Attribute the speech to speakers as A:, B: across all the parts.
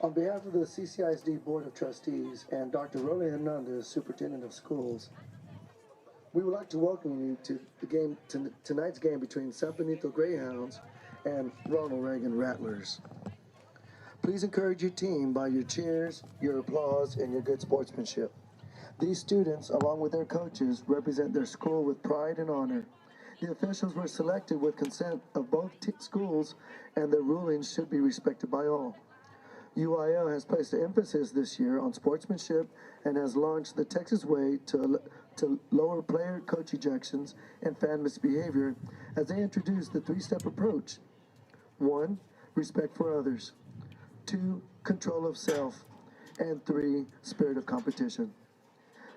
A: On behalf of the CCISD Board of Trustees and Dr. Rolly Hernandez, Superintendent of Schools, we would like to welcome you to tonight's game between San Benito Greyhounds and Ronald Reagan Rattlers. Please encourage your team by your cheers, your applause, and your good sportsmanship. These students, along with their coaches, represent their school with pride and honor. The officials were selected with consent of both schools, and their rulings should be respected by all. UIL has placed an emphasis this year on sportsmanship and has launched the Texas Way to lower player coach ejections and fan misbehavior as they introduce the three-step approach. 1, respect for others. 2, control of self. And 3, spirit of competition.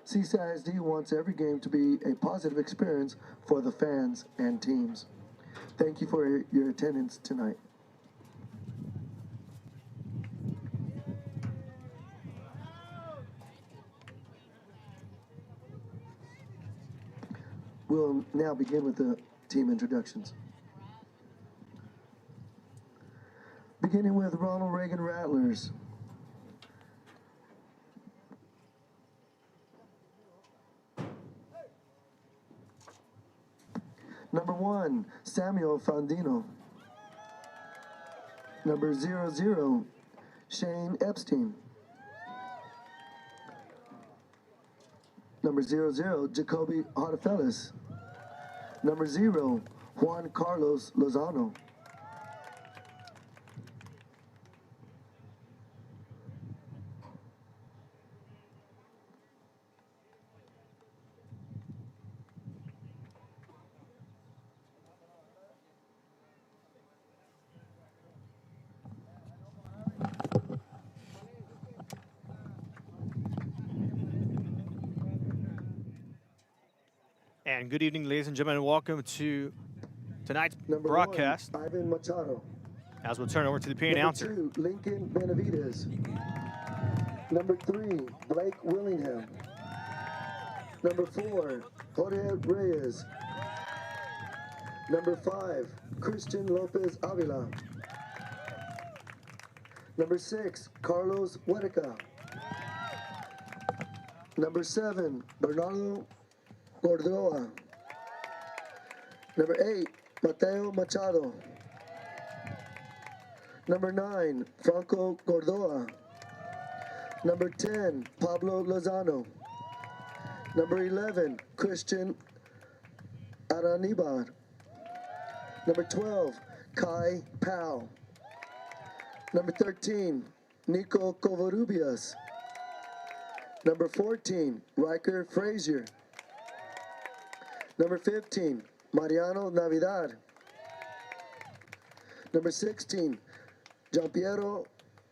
A: CCISD wants every game to be a positive experience for the fans and teams. Thank you for your attendance tonight. We'll now begin with the team introductions. Beginning with Ronald Reagan Rattlers. Number 1, Samuel Fandino. Number 00, Shane Epstein. Number 00, Jacoby Hotafelis. Number 0, Juan Carlos Lozano.
B: And good evening, ladies and gentlemen. Welcome to tonight's
A: Number
B: broadcast.
A: 1, Ivan Machado.
B: As we'll turn over to the PA
A: Number
B: announcer.
A: 2, Lincoln Benavides. Number 3, Blake Willingham. Number 4, Jorge Reyes. Number 5, Christian Lopez Avila. Number 6, Carlos Huerca. Number 7, Bernardo Gordoa. Number 8, Mateo Machado. Number 9, Franco Gordoa. Number 10, Pablo Lozano. Number 11, Christian Aranibar. Number 12, Kai Powell. Number 13, Nico Covarrubias. Number 14, Riker Frazier. Number 15, Mariano Navidad. Number 16, Giampiero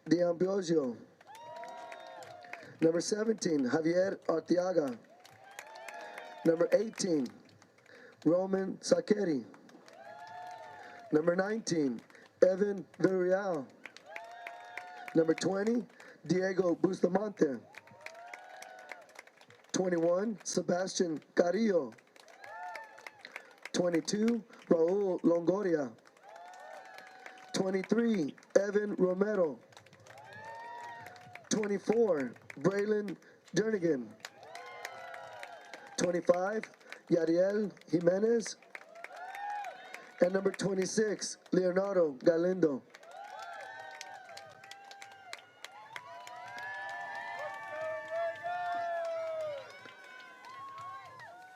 A: D'Ambrosio. Number 17, Javier Arteaga. Number 18, Roman Saccheri. Number 19, Evan Villarreal. Number 20, Diego Bustamante. 21, Sebastian Carrillo. 22, Raul Longoria. 23, Evan Romero. 24, Braylon Jernigan. 25, Yariel Jimenez. And number 26, Leonardo Galindo.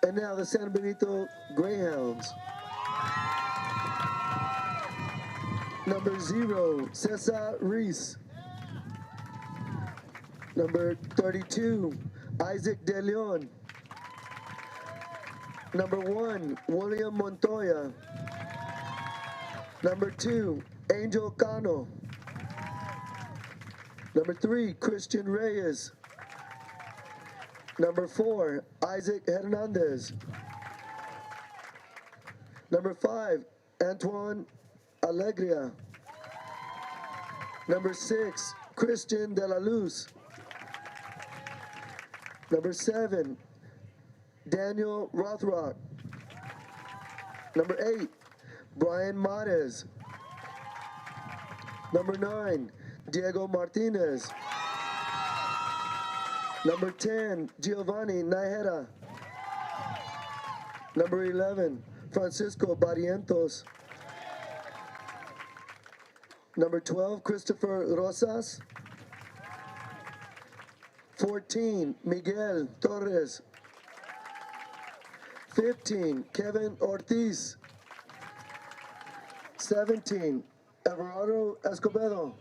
A: And now the San Benito Greyhounds. Number 0, Cesar Reese. Number 32, Isaac De Leon. Number 1, William Montoya. Number 2, Angel Cano. Number 3, Christian Reyes. Number 4, Isaac Hernandez. Number 5, Antoine Alegria. Number 6, Christian De La Luz. Number 7, Daniel Rothrock. Number 8, Brian Mares. Number 9, Diego Martinez. Number 10, Giovanni Nájera. Number 11, Francisco Barrientos. Number 12, Christopher Rosas. 14, Miguel Torres. 15, Kevin Ortiz. 17, Everardo Escobedo.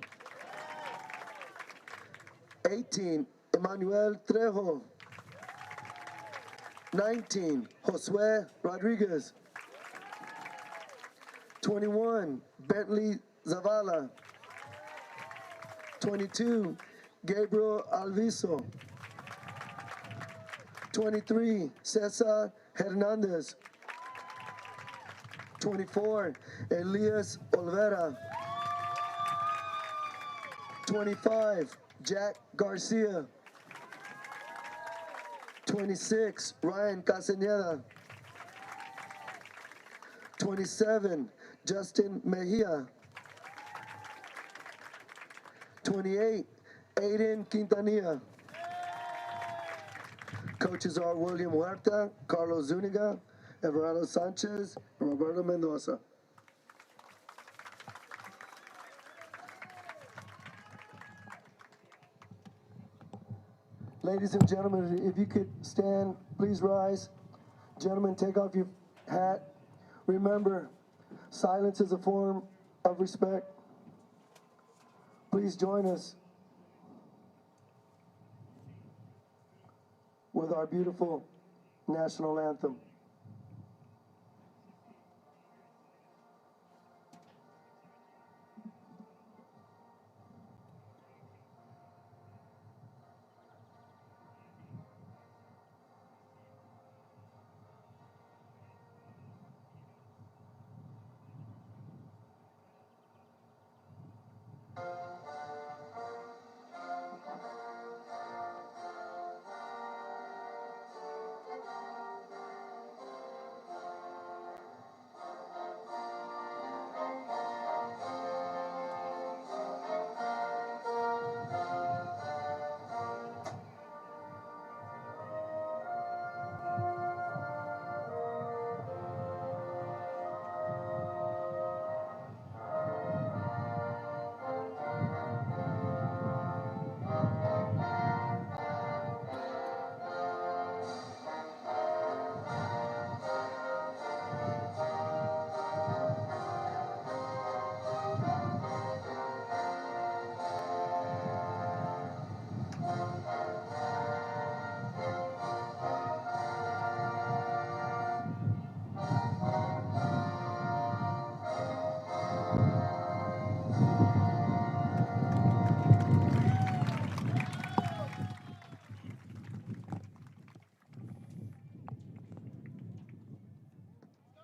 A: 18, Emmanuel Trejo. 19, Josue Rodriguez. 21, Bentley Zavala. 22, Gabriel Alviso. 23, Cesar Hernandez. 24, Elias Olvera. 25, Jack Garcia. 26, Ryan Castañeda. 27, Justin Mejia. 28, Aiden Quintanilla. Coaches are William Huerta, Carlos Zuniga, Everardo Sanchez, and Roberto Mendoza. Ladies and gentlemen, if you could stand, please rise. Gentlemen, take off your hat. Remember, silence is a form of respect. Please join us with our beautiful national anthem.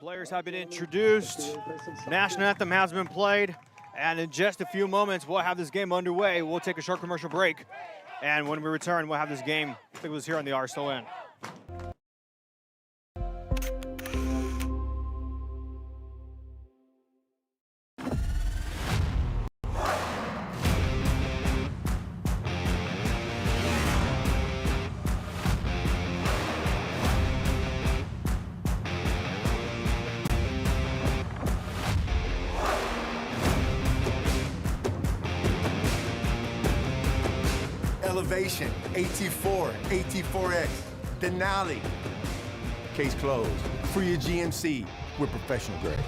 B: Players have been introduced. National anthem has been played. And in just a few moments, we'll have this game underway. We'll take a short commercial break. And when we return, we'll have this game. I think it was here on the RSLN.
C: Elevation, AT4, AT4X, Denali. Case closed. Free your GMC. We're professional grade.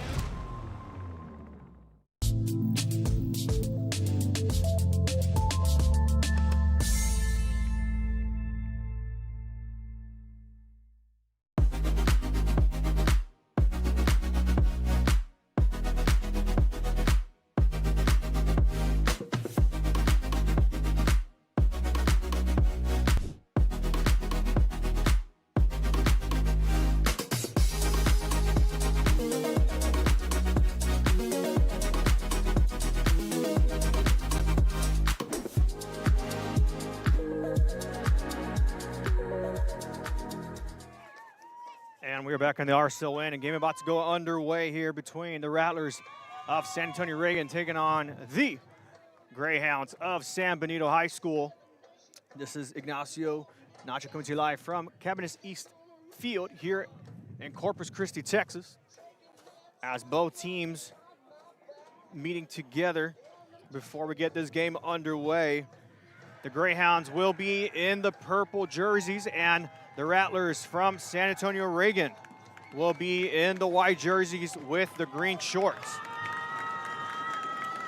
B: And we are back on the RSLN, and game about to go underway here between the Rattlers of San Antonio Reagan taking on the Greyhounds of San Benito High School. This is Ignacio Nacho coming to you live from Cabinets East Field here in Corpus Christi, Texas, as both teams meeting together before we get this game underway. The Greyhounds will be in the purple jerseys, and the Rattlers from San Antonio Reagan will be in the white jerseys with the green shorts.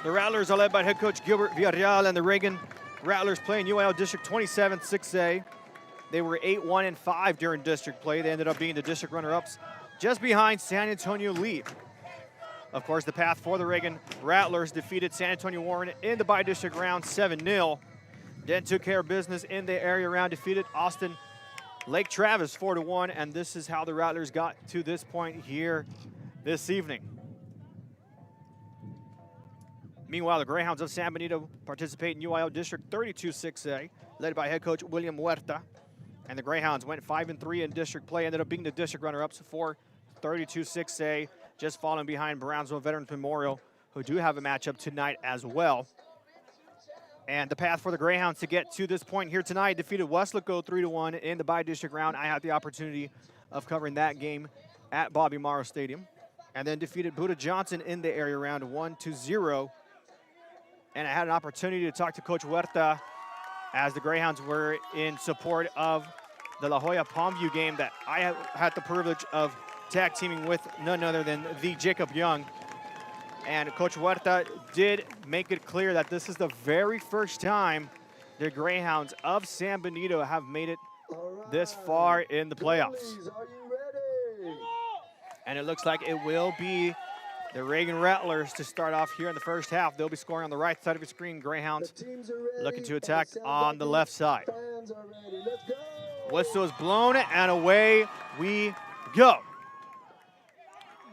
B: The Rattlers are led by head coach Gilbert Villarreal, and the Reagan Rattlers play in UIL District 27 6A. They were 8-1-5 during district play. They ended up being the district runner-ups just behind San Antonio Lee. Of course, the path for the Reagan Rattlers defeated San Antonio Warren in the bi-district round 7-0. Then took care of business in the area round, defeated Austin Lake Travis 4-1, and this is how the Rattlers got to this point here this evening. Meanwhile, the Greyhounds of San Benito participate in UIL District 32 6A, led by head coach William Huerta. And the Greyhounds went 5-3 in district play, ended up being the district runner-ups for 32 6A, just falling behind Brownsville Veterans Memorial, who do have a matchup tonight as well. And the path for the Greyhounds to get to this point here tonight, defeated Westlaco 3-1 in the bi-district round. I had the opportunity of covering that game at Bobby Morrow Stadium. And then defeated Buda Johnson in the area round 1-0. And I had an opportunity to talk to Coach Huerta as the Greyhounds were in support of the La Jolla Palmview game that I had the privilege of tag teaming with none other than the Jacob Young. And Coach Huerta did make it clear that this is the very first time the Greyhounds of San Benito have made it this far in the playoffs.
A: Are you ready?
B: And it looks like it will be the Reagan Rattlers to start off here in the first half. They'll be scoring on the right side of your screen. Greyhounds looking to attack on the left side.
A: Fans are ready. Let's go.
B: Whistle is blown, and away we go.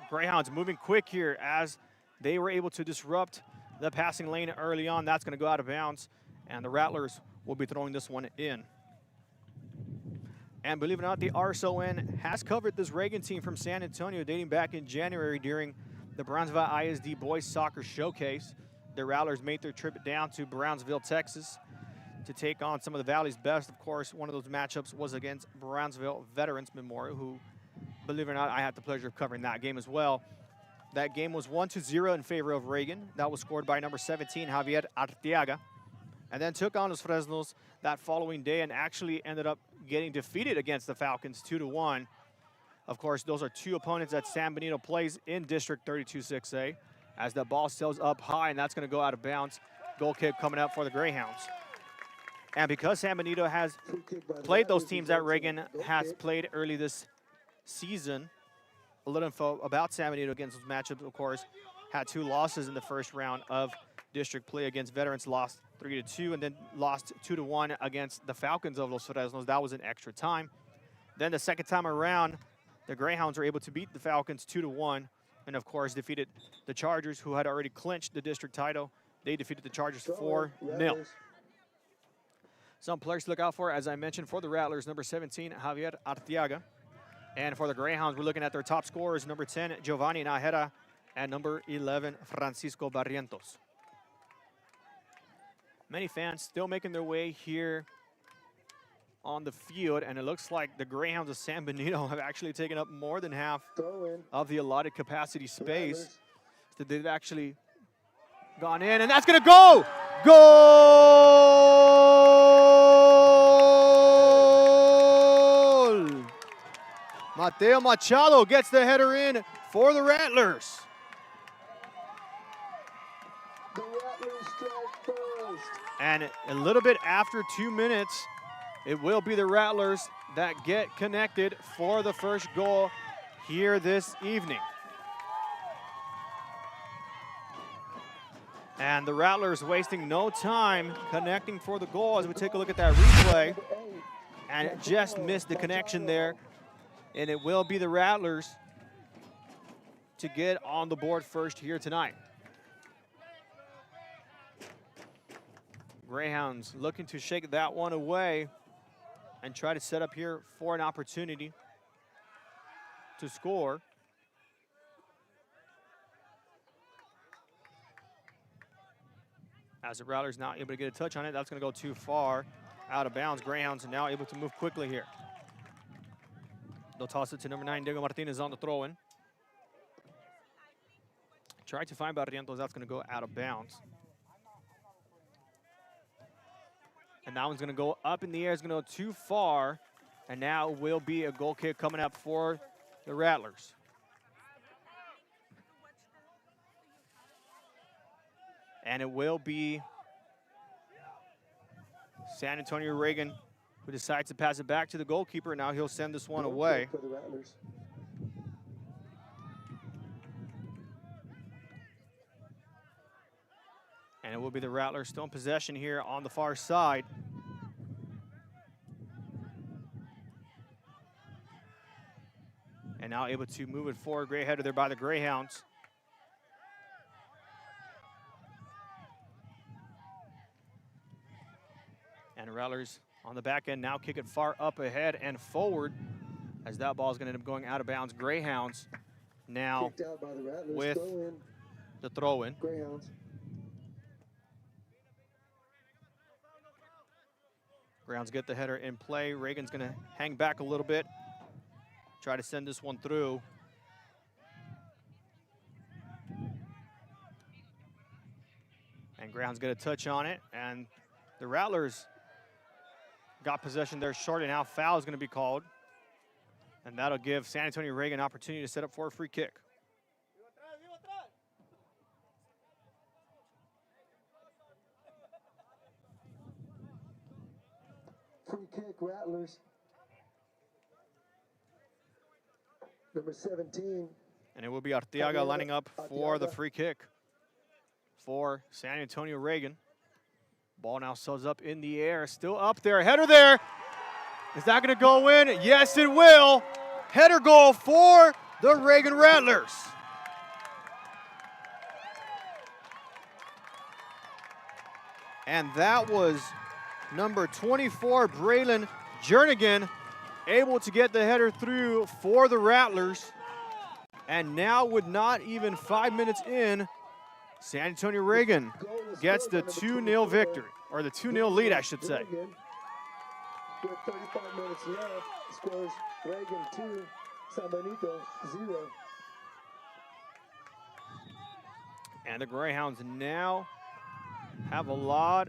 B: Greyhounds moving quick here as they were able to disrupt the passing lane early on. That's going to go out of bounds, and the Rattlers will be throwing this one in. And believe it or not, the RSON has covered this Reagan team from San Antonio dating back in January during the Brownsville ISD Boys Soccer Showcase. The Rattlers made their trip down to Brownsville, Texas to take on some of the Valley's best. Of course, one of those matchups was against Brownsville Veterans Memorial, who, believe it or not, I had the pleasure of covering that game as well. That game was 1-0 in favor of Reagan. That was scored by number 17, Javier Arteaga. And then took on Los Fresnos that following day and actually ended up getting defeated against the Falcons 2-1. Of course, those are two opponents that San Benito plays in District 32 6A as the ball sails up high, and that's going to go out of bounds. Goal kick coming up for the Greyhounds. And because San Benito has played those teams that Reagan has played early this season, a little info about San Benito against those matchups, of course, had 2 losses in the first round of district play against Veterans, lost 3-2, and then lost 2-1 against the Falcons of Los Fresnos. That was in extra time. Then the second time around, the Greyhounds were able to beat the Falcons 2-1, and of course defeated the Chargers, who had already clinched the district title. They defeated the Chargers 4-0. Some players to look out for, as I mentioned, for the Rattlers, number 17, Javier Arteaga. And for the Greyhounds, we're looking at their top scorers, number 10, Giovanni Najera, and number 11, Francisco Barrientos. Many fans still making their way here on the field, and it looks like the Greyhounds of San Benito have actually taken up more than half of the allotted capacity space. So they've actually gone in, and that's going to go! Goal! Mateo Machado gets the header in for the Rattlers.
A: The Rattlers strike first.
B: And a little bit after 2 minutes, it will be the Rattlers that get connected for the first goal here this evening. And the Rattlers wasting no time connecting for the goal as we take a look at that replay. And it just missed the connection there. And it will be the Rattlers to get on the board first here tonight. Greyhounds looking to shake that one away and try to set up here for an opportunity to score. As the Rattlers now able to get a touch on it, that's going to go too far out of bounds. Greyhounds are now able to move quickly here. They'll toss it to number 9, Diego Martinez on the throw-in. Try to find Barrientos, that's going to go out of bounds. And that one's going to go up in the air, it's going to go too far. And now will be a goal kick coming up for the Rattlers. And it will be San Antonio Reagan who decides to pass it back to the goalkeeper. Now he'll send this one away.
A: For the Rattlers.
B: And it will be the Rattlers still in possession here on the far side. And now able to move it forward. Great header there by the Greyhounds. And the Rattlers on the back end now kick it far up ahead and forward as that ball is going to end up going out of bounds. Greyhounds now
A: Kicked out by the Rattlers.
B: with
A: Throw-in.
B: the throw-in.
A: Greyhounds.
B: Greyhounds get the header in play. Reagan's going to hang back a little bit. Try to send this one through. And Greyhounds get a touch on it. And the Rattlers got possession there short, and now foul is going to be called. And that'll give San Antonio Reagan an opportunity to set up for a free kick.
A: Free kick, Rattlers. Number 17.
B: And it will be Arteaga lining up for the free kick for San Antonio Reagan. Ball now sails up in the air, still up there. Header there. Is that going to go in? Yes, it will. Header goal for the Reagan Rattlers. And that was number 24, Braylon Jernigan, able to get the header through for the Rattlers. And now with not even 5 minutes in, San Antonio Reagan gets the 2-0 victory, or the 2-0 lead, I should say.
A: With 35 minutes left, scores Reagan 2, San Benito 0.
B: And the Greyhounds now have a lot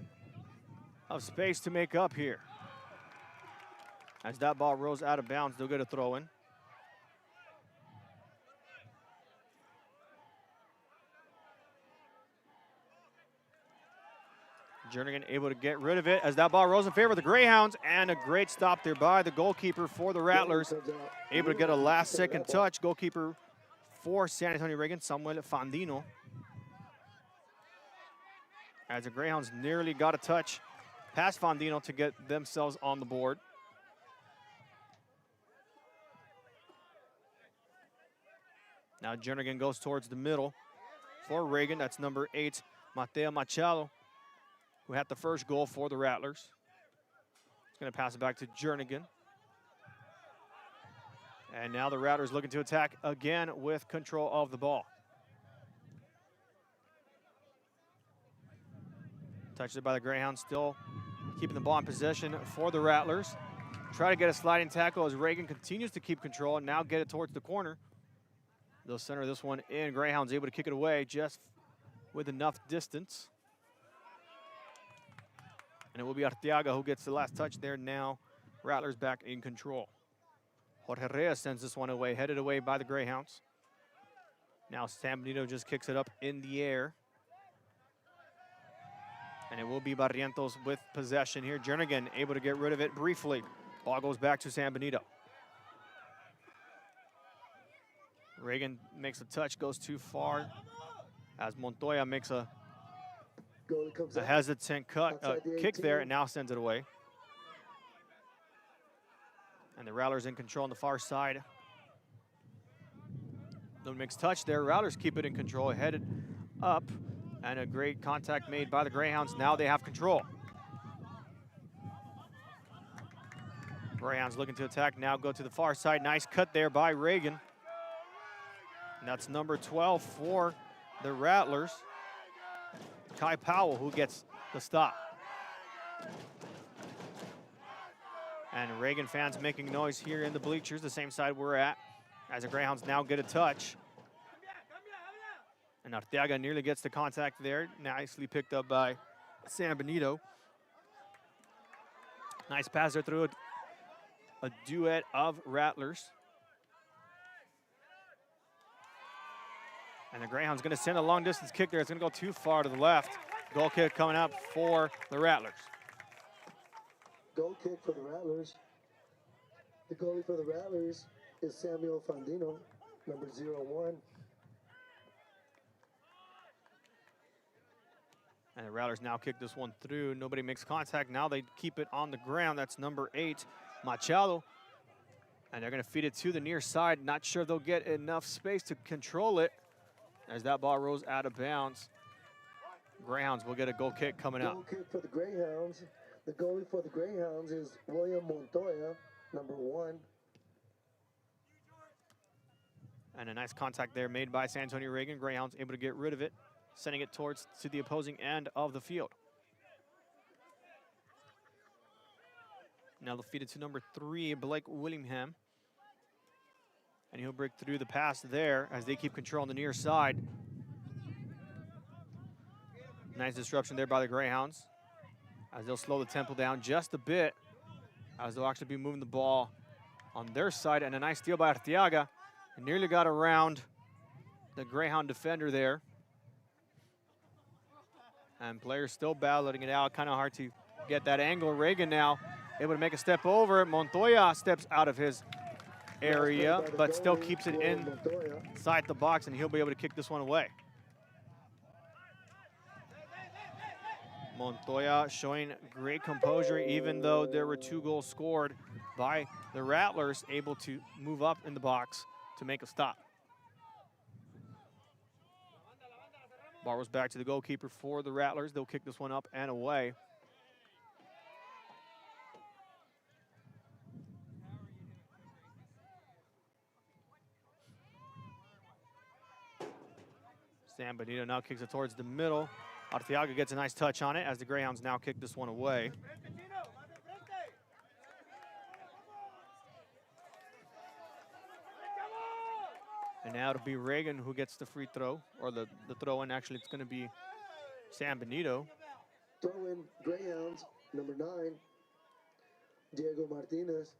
B: of space to make up here. As that ball rolls out of bounds, they'll get a throw in. Jernigan able to get rid of it as that ball rolls in favor of the Greyhounds, and a great stop there by the goalkeeper for the Rattlers. Able to get a last-second touch. Goalkeeper for San Antonio Reagan, Samuel Fandino. As the Greyhounds nearly got a touch past Fandino to get themselves on the board. Now Jernigan goes towards the middle for Reagan. That's number 8, Mateo Machado, who had the first goal for the Rattlers. He's going to pass it back to Jernigan. And now the Rattlers looking to attack again with control of the ball. Touched it by the Greyhounds, still keeping the ball in possession for the Rattlers. Try to get a sliding tackle as Reagan continues to keep control and now get it towards the corner. They'll center this one in. Greyhounds able to kick it away just with enough distance. And it will be Arteaga who gets the last touch there. Now Rattlers back in control. Jorge Reyes sends this one away, headed away by the Greyhounds. Now San Benito just kicks it up in the air. And it will be Barrientos with possession here. Jernigan able to get rid of it briefly. Ball goes back to San Benito. Reagan makes a touch, goes too far. As Montoya makes a hesitant kick there and now sends it away. And the Rattlers in control on the far side. No mixed touch there. Rattlers keep it in control, headed up. And a great contact made by the Greyhounds. Now they have control. Greyhounds looking to attack. Now go to the far side. Nice cut there by Reagan. And that's number 12 for the Rattlers. Kai Powell, who gets the stop. And Reagan fans making noise here in the bleachers, the same side we're at, as the Greyhounds now get a touch. And Arteaga nearly gets the contact there. Nicely picked up by San Benito. Nice pass there through a duet of Rattlers. And the Greyhounds gonna send a long distance kick there. It's gonna go too far to the left. Goal kick coming up for the Rattlers.
A: Goal kick for the Rattlers. The goalie for the Rattlers is Samuel Fandino, number 01.
B: And the Rattlers now kick this one through. Nobody makes contact. Now they keep it on the ground. That's number 8, Machado. And they're gonna feed it to the near side. Not sure they'll get enough space to control it as that ball rolls out of bounds. Greyhounds will get a goal kick coming up.
A: Goal kick for the Greyhounds. The goalie for the Greyhounds is William Montoya, number 1.
B: And a nice contact there made by San Antonio Reagan. Greyhounds able to get rid of it, sending it towards to the opposing end of the field. Now they'll feed it to number 3, Blake Willingham. And he'll break through the pass there as they keep control on the near side. Nice disruption there by the Greyhounds, as they'll slow the tempo down just a bit, as they'll actually be moving the ball on their side. And a nice steal by Arteaga. Nearly got around the Greyhound defender there. And players still battling it out. Kind of hard to get that angle. Reagan now able to make a step over. Montoya steps out of his area, but still keeps it inside the box, and he'll be able to kick this one away. Montoya showing great composure, even though there were 2 goals scored by the Rattlers, able to move up in the box to make a stop. Ball was back to the goalkeeper for the Rattlers. They'll kick this one up and away. San Benito now kicks it towards the middle. Arteaga gets a nice touch on it as the Greyhounds now kick this one away. And now it'll be Reagan who gets the free throw, or the throw in. Actually, it's going to be San Benito.
A: Throw in Greyhounds, number 9, Diego Martinez.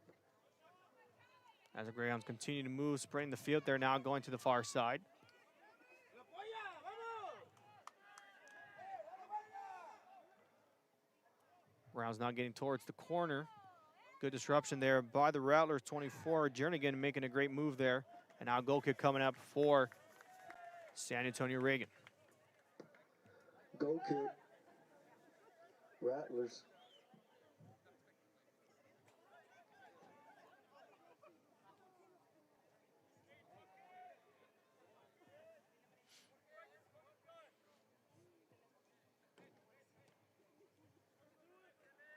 B: As the Greyhounds continue to move, spraying the field, they're now going to the far side. Rounds now getting towards the corner. Good disruption there by the Rattlers, 24. Jernigan making a great move there. And now goal kick coming up for San Antonio Reagan.
A: Goal kick, Rattlers.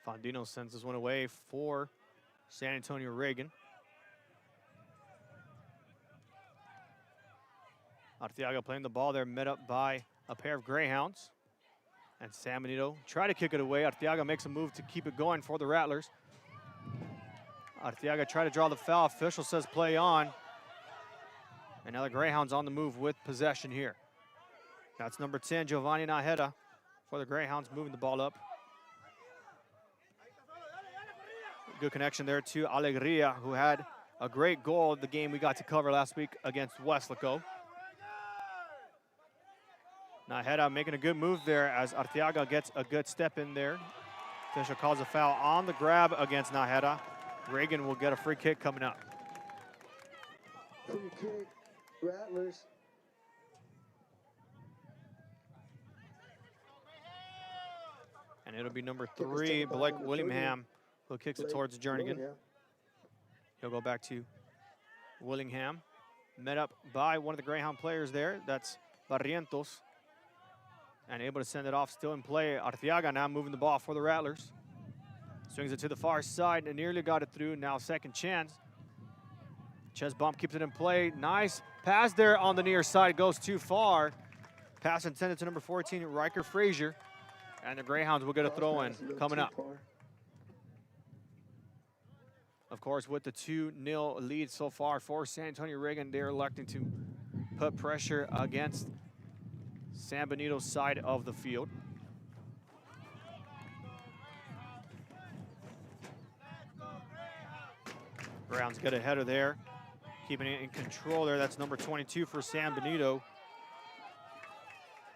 B: Fandino sends this one away for San Antonio Reagan. Arteaga playing the ball there, met up by a pair of Greyhounds. And San Benito try to kick it away. Arteaga makes a move to keep it going for the Rattlers. Arteaga tried to draw the foul. Official says play on. And now the Greyhounds on the move with possession here. That's number 10, Giovanni Najera, for the Greyhounds, moving the ball up. Good connection there to Alegria, who had a great goal in the game we got to cover last week against Weslaco. Najera making a good move there as Arteaga gets a good step in there. Official calls a foul on the grab against Najera. Reagan will get a free kick coming up.
A: Free kick, Rattlers.
B: And it'll be number 3, Blake Willingham, who kicks it towards Jernigan. He'll go back to Willingham. Met up by one of the Greyhound players there. That's Barrientos. And able to send it off, still in play. Arteaga now moving the ball for the Rattlers. Swings it to the far side and nearly got it through. Now second chance. Chest bump keeps it in play. Nice pass there on the near side. Goes too far. Pass intended to number 14, Riker Frazier. And the Greyhounds will get a throw in coming up. Of course, with the 2-0 lead so far for San Antonio Reagan, they're electing to put pressure against San Benito's side of the field. Greyhounds get a header there, keeping it in control there. That's number 22 for San Benito,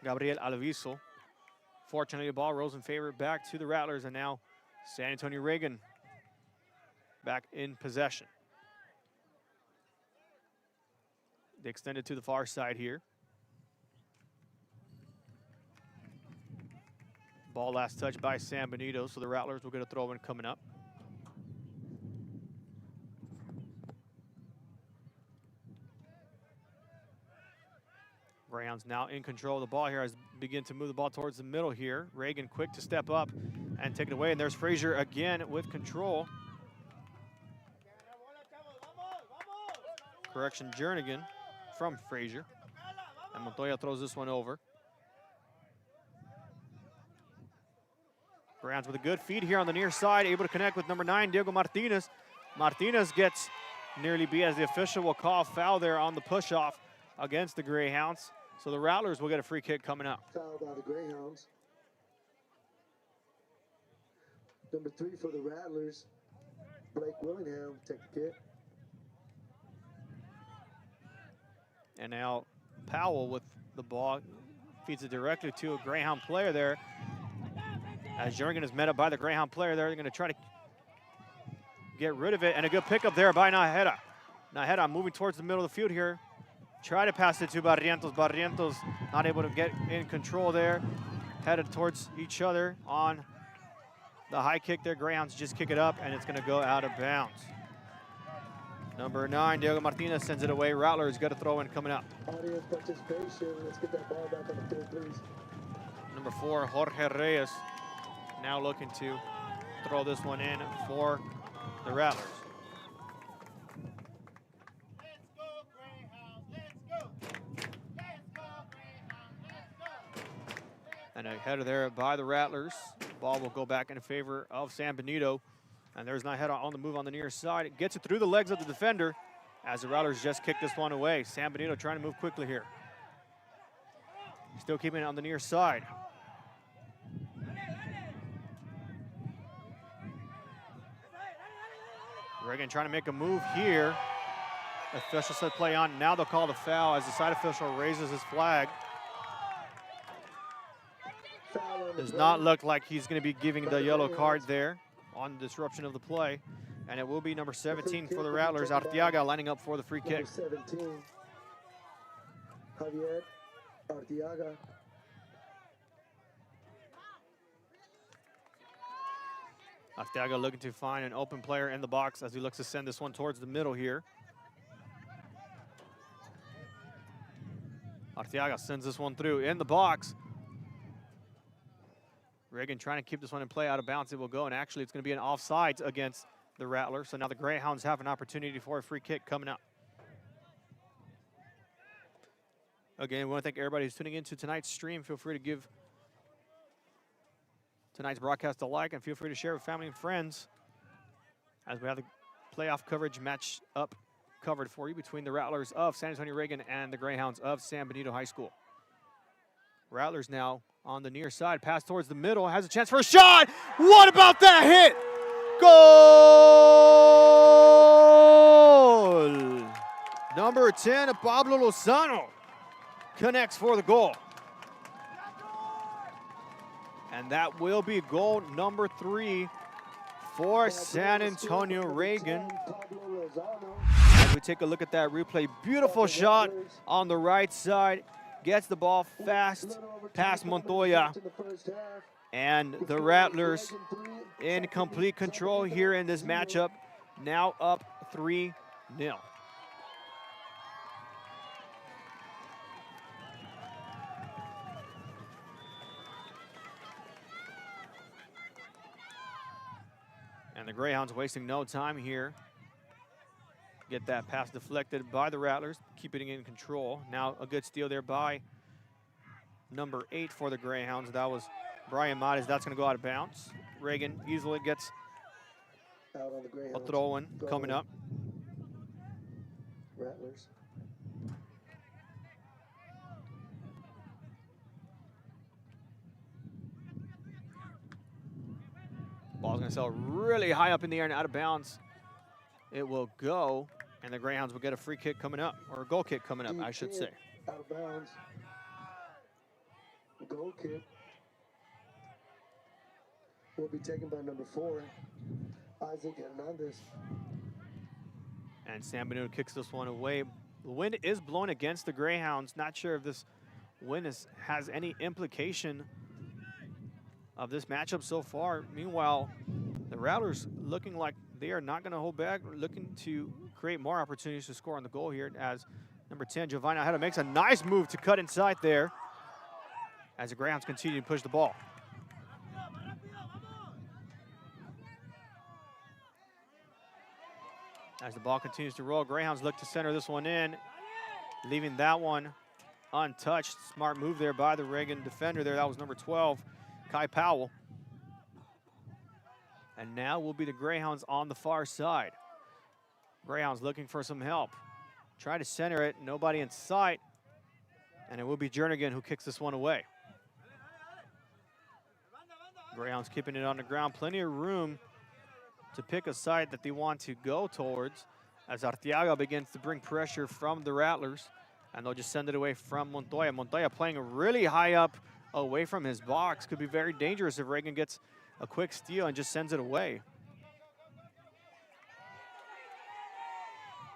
B: Gabriel Alviso. Fortunately, the ball rolls in favor back to the Rattlers, and now San Antonio Reagan back in possession. They extend it to the far side here. Ball last touch by San Benito, so the Rattlers will get a throw in coming up. Greyhounds now in control of the ball here as begin to move the ball towards the middle here. Reagan quick to step up and take it away, and there's Frazier again with control. Correction, Jernigan from Frazier. And Montoya throws this one over. Greyhounds with a good feed here on the near side, able to connect with number 9, Diego Martinez. Martinez gets nearly beat as the official will call foul there on the push-off against the Greyhounds. So the Rattlers will get a free kick coming up.
A: Foul by the Greyhounds. Number 3 for the Rattlers, Blake Willingham, take the kick.
B: And now Powell with the ball feeds it directly to a Greyhound player there. As Jernigan is met up by the Greyhound player there, they're going to try to get rid of it. And a good pickup there by Najera. Najera moving towards the middle of the field here. Try to pass it to Barrientos. Barrientos not able to get in control there. Headed towards each other on the high kick there. Greyhounds just kick it up, and it's going to go out of bounds. Number 9, Diego Martinez sends it away. Rattlers got a throw in coming up.
A: Audience participation. Let's get that ball back on the field, please.
B: Number 4, Jorge Reyes, now looking to throw this one in for the Rattlers. And a header there by the Rattlers. Ball will go back in favor of San Benito. And there's Najera on the move on the near side. It gets it through the legs of the defender as the Rattlers just kick this one away. San Benito trying to move quickly here. Still keeping it on the near side. Reagan trying to make a move here. Official said play on. Now they'll call the foul as the side official raises his flag. Does not look like he's going to be giving the yellow card there on the disruption of the play. And it will be number 17 for the Rattlers, Arteaga, lining up for the free kick.
A: Number 17, Javier Arteaga.
B: Arteaga looking to find an open player in the box as he looks to send this one towards the middle here. Arteaga sends this one through in the box. Reagan trying to keep this one in play, out of bounds it will go, and actually it's going to be an offsides against the Rattlers. So now the Greyhounds have an opportunity for a free kick coming up. Again, we want to thank everybody who's tuning into tonight's stream. Feel free to give tonight's broadcast a like, and feel free to share with family and friends as we have the playoff coverage match up covered for you between the Rattlers of San Antonio Reagan and the Greyhounds of San Benito High School. Rattlers now on the near side, pass towards the middle, has a chance for a shot. What about that hit? Goal! Number 10, Pablo Lozano connects for the goal. And that will be goal number 3 for San Antonio Reagan. As we take a look at that replay, beautiful shot on the right side. Gets the ball fast past Montoya. And the Rattlers in complete control here in this matchup. Now up 3-0. And the Greyhounds wasting no time here. Get that pass deflected by the Rattlers, keeping it in control. Now a good steal there by number 8 for the Greyhounds. That was Brian Mares, that's going to go out of bounds. Reagan easily gets
A: Out on the
B: a
A: Greyhounds.
B: throw-in coming up.
A: Rattlers.
B: Ball's going to sail really high up in the air and out of bounds. It will go, and the Greyhounds will get a free kick coming up, or a goal kick coming up, I should say.
A: Out of bounds. Goal kick will be taken by number 4, Isaac Hernandez.
B: And San Benito kicks this one away. The wind is blowing against the Greyhounds. Not sure if this wind has any implication of this matchup so far. Meanwhile, the Rattlers looking like they are not going to hold back, looking to create more opportunities to score on the goal here as number 10, Giovanni Ojeda, makes a nice move to cut inside there as the Greyhounds continue to push the ball. As the ball continues to roll, Greyhounds look to center this one in, leaving that one untouched. Smart move there by the Reagan defender there. That was number 12, Kai Powell. And now will be the Greyhounds on the far side. Greyhounds looking for some help. Try to center it, nobody in sight. And it will be Jernigan who kicks this one away. Greyhounds keeping it on the ground. Plenty of room to pick a side that they want to go towards as Arteaga begins to bring pressure from the Rattlers. And they'll just send it away from Montoya. Montoya playing really high up away from his box. Could be very dangerous if Reagan gets a quick steal and just sends it away.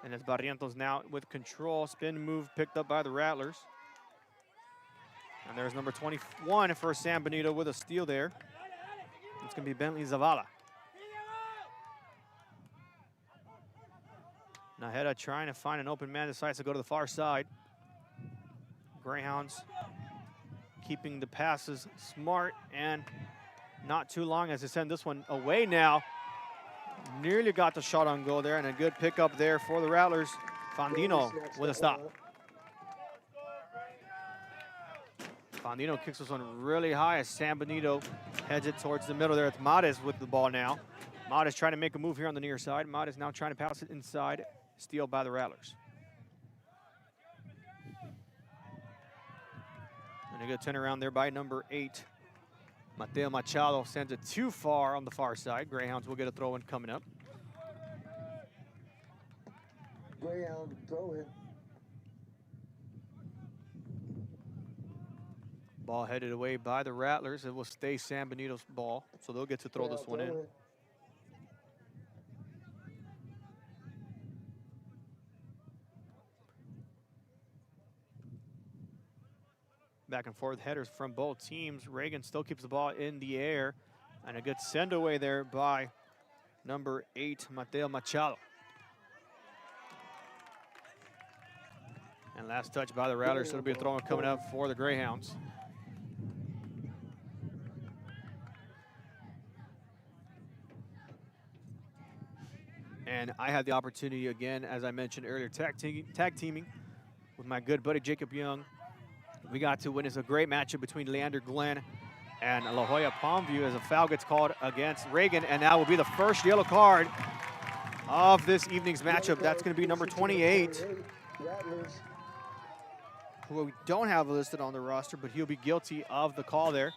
B: And it's Barrientos now with control. Spin move picked up by the Rattlers. And there's number 21 for San Benito with a steal there. It's going to be Bentley Zavala. Najera trying to find an open man, decides to go to the far side. Greyhounds keeping the passes smart and not too long as they send this one away now. Nearly got the shot on goal there, and a good pickup there for the Rattlers. Fandino with a stop. Fandino kicks this one really high as San Benito heads it towards the middle there. It's Mares with the ball now. Mares trying to make a move here on the near side. Mares now trying to pass it inside. Steal by the Rattlers. And a good turnaround there by number 8. Mateo Machado sends it too far on the far side. Greyhounds will get a throw-in coming up.
A: Greyhound throw-in.
B: Ball headed away by the Rattlers. It will stay San Benito's ball, so they'll get to throw this one in. Back and forth headers from both teams. Reagan still keeps the ball in the air. And a good send away there by number 8, Mateo Machado. And last touch by the Rattlers, so it'll be a throw-in coming up for the Greyhounds. And I had the opportunity again, as I mentioned earlier, tag teaming with my good buddy Jacob Young. We got to witness a great matchup between Leander Glenn and La Jolla Palmview as a foul gets called against Reagan, and that will be the first yellow card of this evening's matchup. That's going to be number 28, who we don't have listed on the roster, but he'll be guilty of the call there.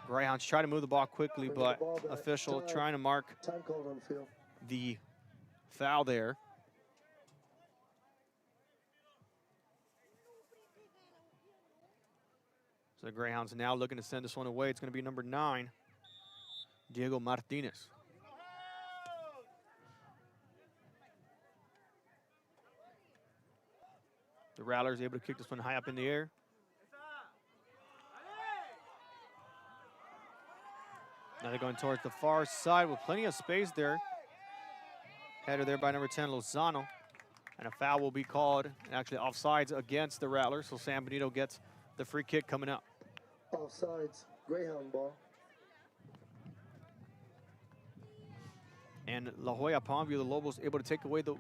B: Greyhounds try to move the ball quickly, but official trying to mark the foul there. So the Greyhounds now looking to send this one away. It's going to be number 9, Diego Martinez. The Rattlers able to kick this one high up in the air. Now they're going towards the far side with plenty of space there. Header there by number 10, Lozano. And a foul will be called, actually offsides against the Rattlers. So San Benito gets the free kick coming up.
A: Offsides, Greyhound ball.
B: And La Jolla Palmview, the Lobos, able to take away the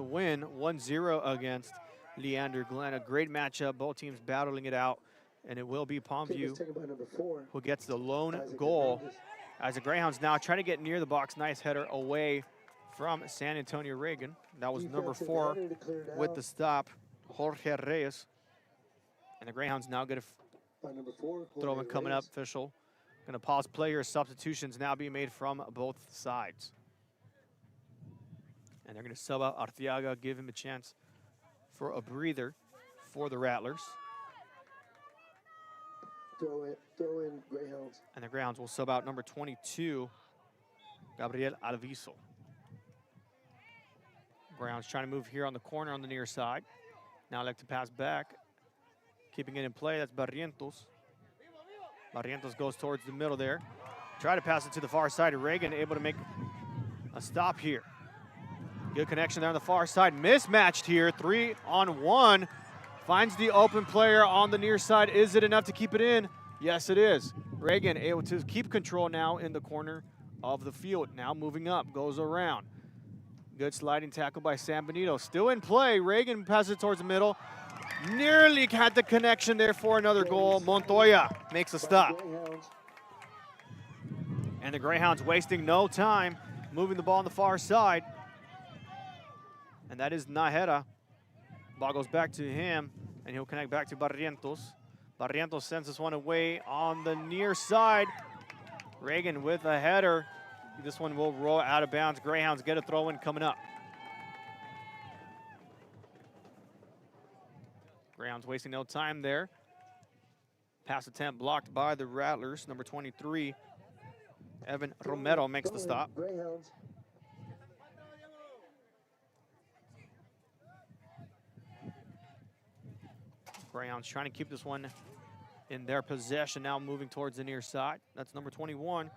B: win, 1-0 against Leander Glenn. A great matchup, both teams battling it out. and it will be
A: Kick was
B: Palmview
A: taken by number 4.
B: who gets the lone
A: Isaac
B: goal.
A: Hernandez.
B: As the Greyhounds now try to get near the box. Nice header away from San Antonio Reagan. That was number
A: Defensive
B: 4
A: header to clear it
B: with
A: out
B: the stop, Jorge Reyes. And the Greyhounds now get a
A: by number 4.
B: throw-in
A: Jorge
B: coming up,
A: Reyes.
B: official. Going to pause play here. Substitutions now being made from both sides. And they're going to sub out Arteaga, give him a chance for a breather for the Rattlers.
A: Throw in Greyhounds.
B: And the Greyhounds will sub out number 22, Gabriel Alviso. Greyhounds trying to move here on the corner on the near side. Now like to pass back. Keeping it in play, that's Barrientos. Barrientos goes towards the middle there. Try to pass it to the far side. Reagan able to make a stop here. Good connection there on the far side. Mismatched here, 3-on-1. Finds the open player on the near side. Is it enough to keep it in? Yes, it is. Reagan able to keep control now in the corner of the field. Now moving up, goes around. Good sliding tackle by San Benito. Still in play. Reagan passes it towards the middle. Nearly had the connection there for another goal. Montoya makes a stop.
A: Greyhounds.
B: And the Greyhounds wasting no time, moving the ball on the far side. And that is Nájera. Ball goes back to him, and he'll connect back to Barrientos. Barrientos sends this one away on the near side. Reagan with a header. This one will roll out of bounds. Greyhounds get a throw-in coming up. Greyhounds wasting no time there. Pass attempt blocked by the Rattlers. Number 23, Evan Romero makes the stop.
A: Greyhounds.
B: Greyhounds trying to keep this one in their possession, now moving towards the near side. That's number 21,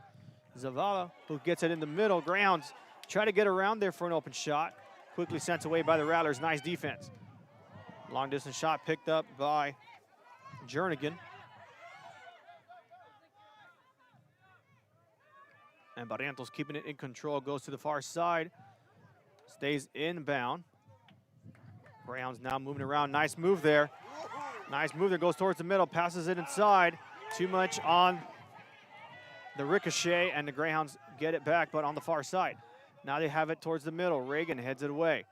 B: Zavala, who gets it in the middle. Greyhounds try to get around there for an open shot. Quickly sent away by the Rattlers. Nice defense. Long distance shot picked up by Jernigan. And Barrientos keeping it in control, goes to the far side, stays inbound. Greyhounds now moving around. Nice move there. Nice move there, goes towards the middle, passes it inside. Too much on the ricochet, and the Greyhounds get it back, but on the far side. Now they have it towards the middle. Reagan heads it away.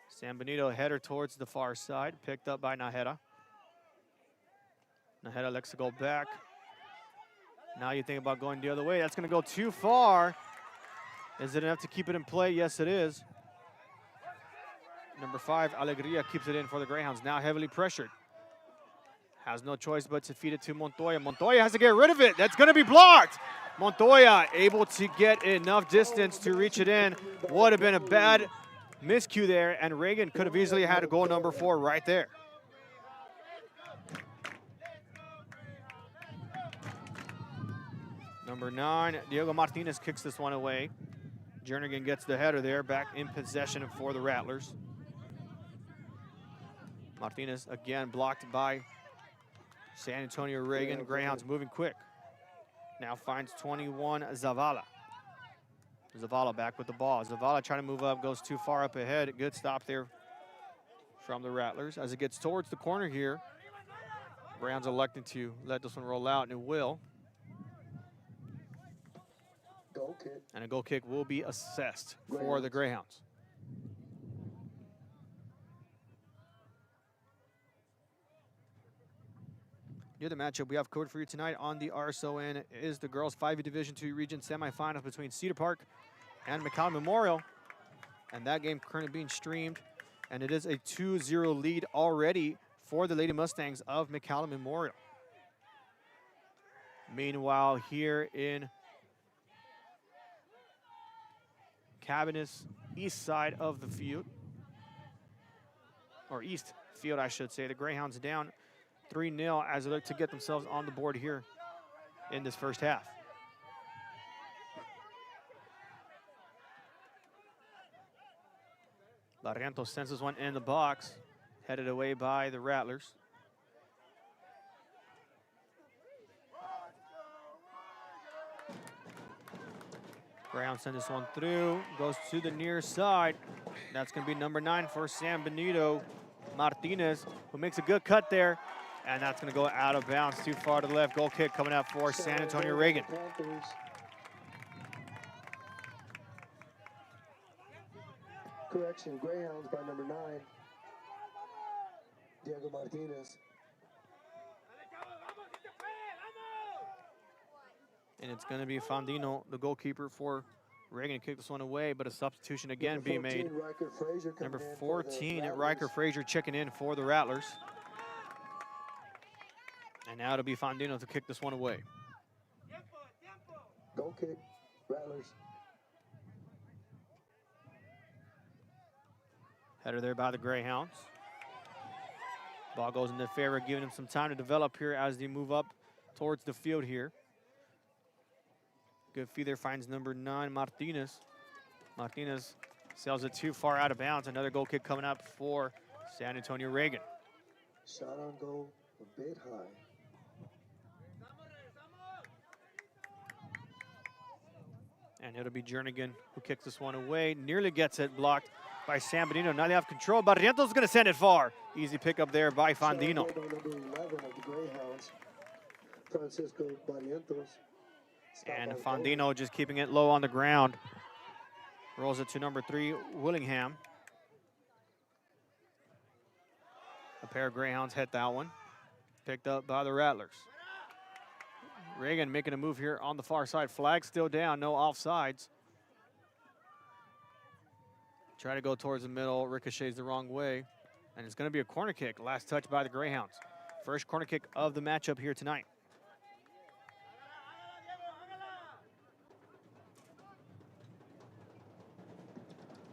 B: San Benito header towards the far side, picked up by Nájera. Nájera lets it go back. Now you think about going the other way. That's going to go too far. Is it enough to keep it in play? Yes, it is. Number 5, Alegria, keeps it in for the Greyhounds. Now heavily pressured. Has no choice but to feed it to Montoya. Montoya has to get rid of it. That's going to be blocked. Montoya able to get enough distance to reach it in. Would have been a bad miscue there, and Reagan could have easily had a goal number 4 right there. Number 9, Diego Martinez kicks this one away. Jernigan gets the header there, back in possession for the Rattlers. Martinez again blocked by San Antonio Reagan. Greyhounds moving quick. Now finds 21, Zavala. Zavala back with the ball. Zavala trying to move up, goes too far up ahead. Good stop there from the Rattlers. As it gets towards the corner here, Greyhounds electing to let this one roll out, and it will.
A: Goal kick.
B: And a goal kick will be assessed for the Greyhounds. Near the matchup we have covered for you tonight on the RSON is the girls 5A Division II Region Semifinals between Cedar Park and McAllen Memorial. And that game currently being streamed. And it is a 2-0 lead already for the Lady Mustangs of McAllen Memorial. Meanwhile, here in Cabinet's east side of the field, or east field, I should say, the Greyhounds down 3-0 as they look to get themselves on the board here in this first half. Barrientos sends this one in the box, headed away by the Rattlers. Greyhounds send this one through, goes to the near side. That's going to be number 9 for San Benito, Martinez, who makes a good cut there. And that's going to go out of bounds too far to the left. Goal kick coming up for San Antonio Reagan.
A: Correction, Greyhounds by number 9, Diego Martinez.
B: And it's going to be Fandino, the goalkeeper for Reagan, to kick this one away, but a substitution again being made. Number 14 at Riker Frazier checking in for the Rattlers. And now it'll be Fandino to kick this one away.
A: Goal kick, Rattlers.
B: Header there by the Greyhounds. Ball goes in their favor, giving them some time to develop here as they move up towards the field here. Good feed there, finds number 9, Martinez. Martinez sails it too far out of bounds. Another goal kick coming up for San Antonio Reagan.
A: Shot on goal, a bit high.
B: And it'll be Jernigan who kicks this one away. Nearly gets it blocked by San Benito. Now they have control. Barrientos going to send it far. Easy pickup there by Fandino.
A: Number 11 of the Greyhounds, Francisco Barrientos.
B: And Fandino just keeping it low on the ground. Rolls it to number 3, Willingham. A pair of Greyhounds hit that one. Picked up by the Rattlers. Reagan making a move here on the far side. Flag still down, no offsides. Try to go towards the middle, ricochets the wrong way. And it's going to be a corner kick. Last touch by the Greyhounds. First corner kick of the matchup here tonight.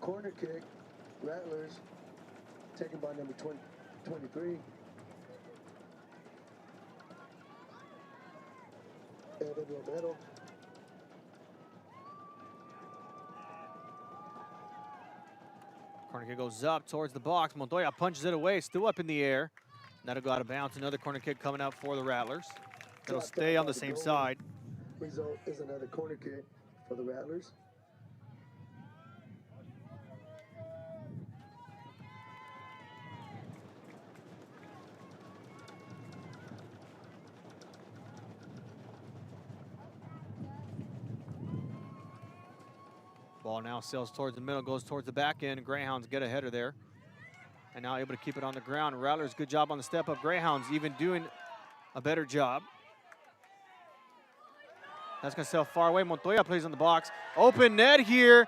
A: Corner kick, Rattlers, taken by number 23. Evan Romero.
B: Corner kick goes up towards the box. Montoya punches it away, still up in the air. That'll go out of bounds. Another corner kick coming up for the Rattlers. It'll stay on the same side.
A: Result is another corner kick for the Rattlers.
B: Ball now sails towards the middle, goes towards the back end. Greyhounds get a header there. And now able to keep it on the ground. Rattlers, good job on the step up. Greyhounds even doing a better job. That's going to sail far away. Montoya plays on the box. Open net here.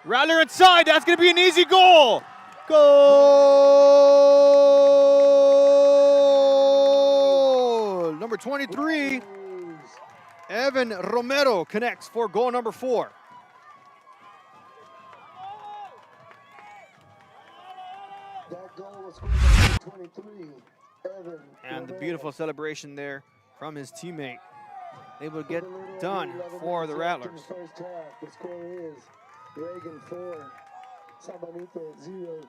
B: Rattler inside. That's going to be an easy goal. Goal! Number 23, Evan Romero connects for goal number 4.
A: That goal was scored by 23, Evan
B: And the
A: Romero.
B: beautiful celebration there from his teammate. Able to get done for the Rattlers.
A: First half, the score is Reagan 4, San Benito 0.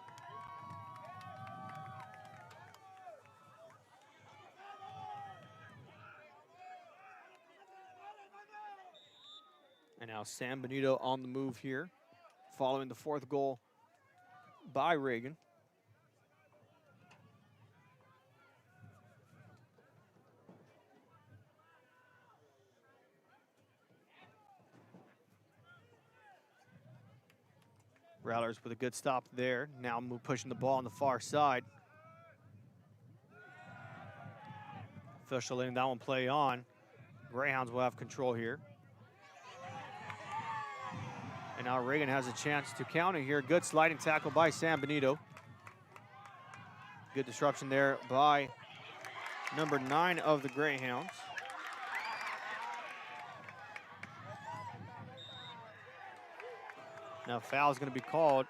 B: And now San Benito on the move here, following the 4th goal by Reagan. Rattlers with a good stop there. Now pushing the ball on the far side. Official letting that one play on. Greyhounds will have control here. And now Reagan has a chance to counter here. Good sliding tackle by San Benito. Good disruption there by number 9 of the Greyhounds. Now foul is going to be called.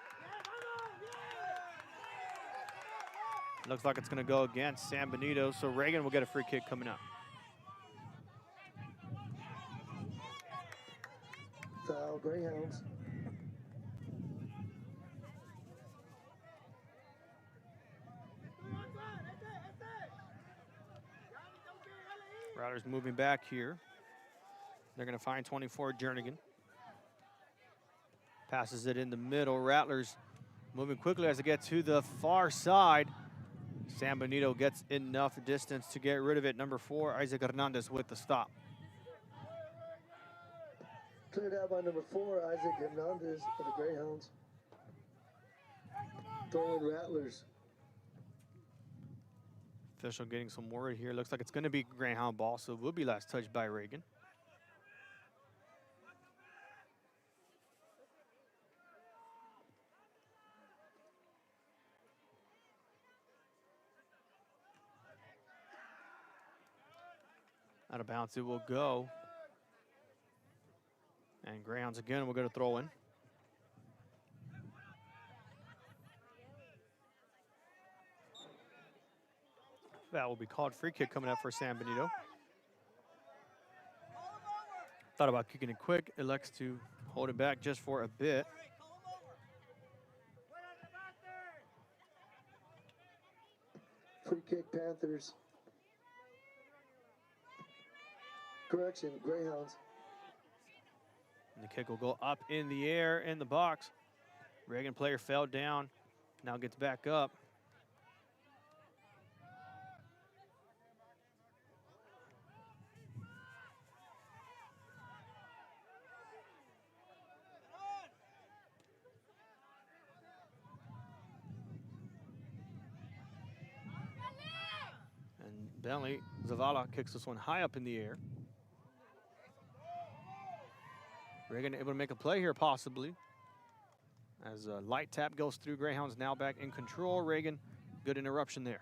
B: Looks like it's going to go against San Benito, so Reagan will get a free kick coming up.
A: Foul, Greyhounds.
B: Rattlers moving back here. They're going to find 24, Jernigan. Passes it in the middle. Rattlers moving quickly as they get to the far side. San Benito gets enough distance to get rid of it. Number 4, Isaac Hernandez with the stop.
A: Cleared out by number 4, Isaac Hernandez for the Greyhounds. Throwing Rattlers.
B: Official getting some word here. Looks like it's going to be Greyhound ball, so it will be last touched by Reagan. Out of bounds it will go. And Greyhounds again will go to throw in. That will be called. Free kick coming up for San Benito. Thought about kicking it quick. Elects to hold it back just for a bit.
A: Free kick, Panthers. Correction, Greyhounds.
B: And the kick will go up in the air in the box. Reagan player fell down. Now gets back up. And Bentley Zavala kicks this one high up in the air. Reagan able to make a play here, possibly. As a light tap goes through, Greyhounds now back in control. Reagan, good interruption there.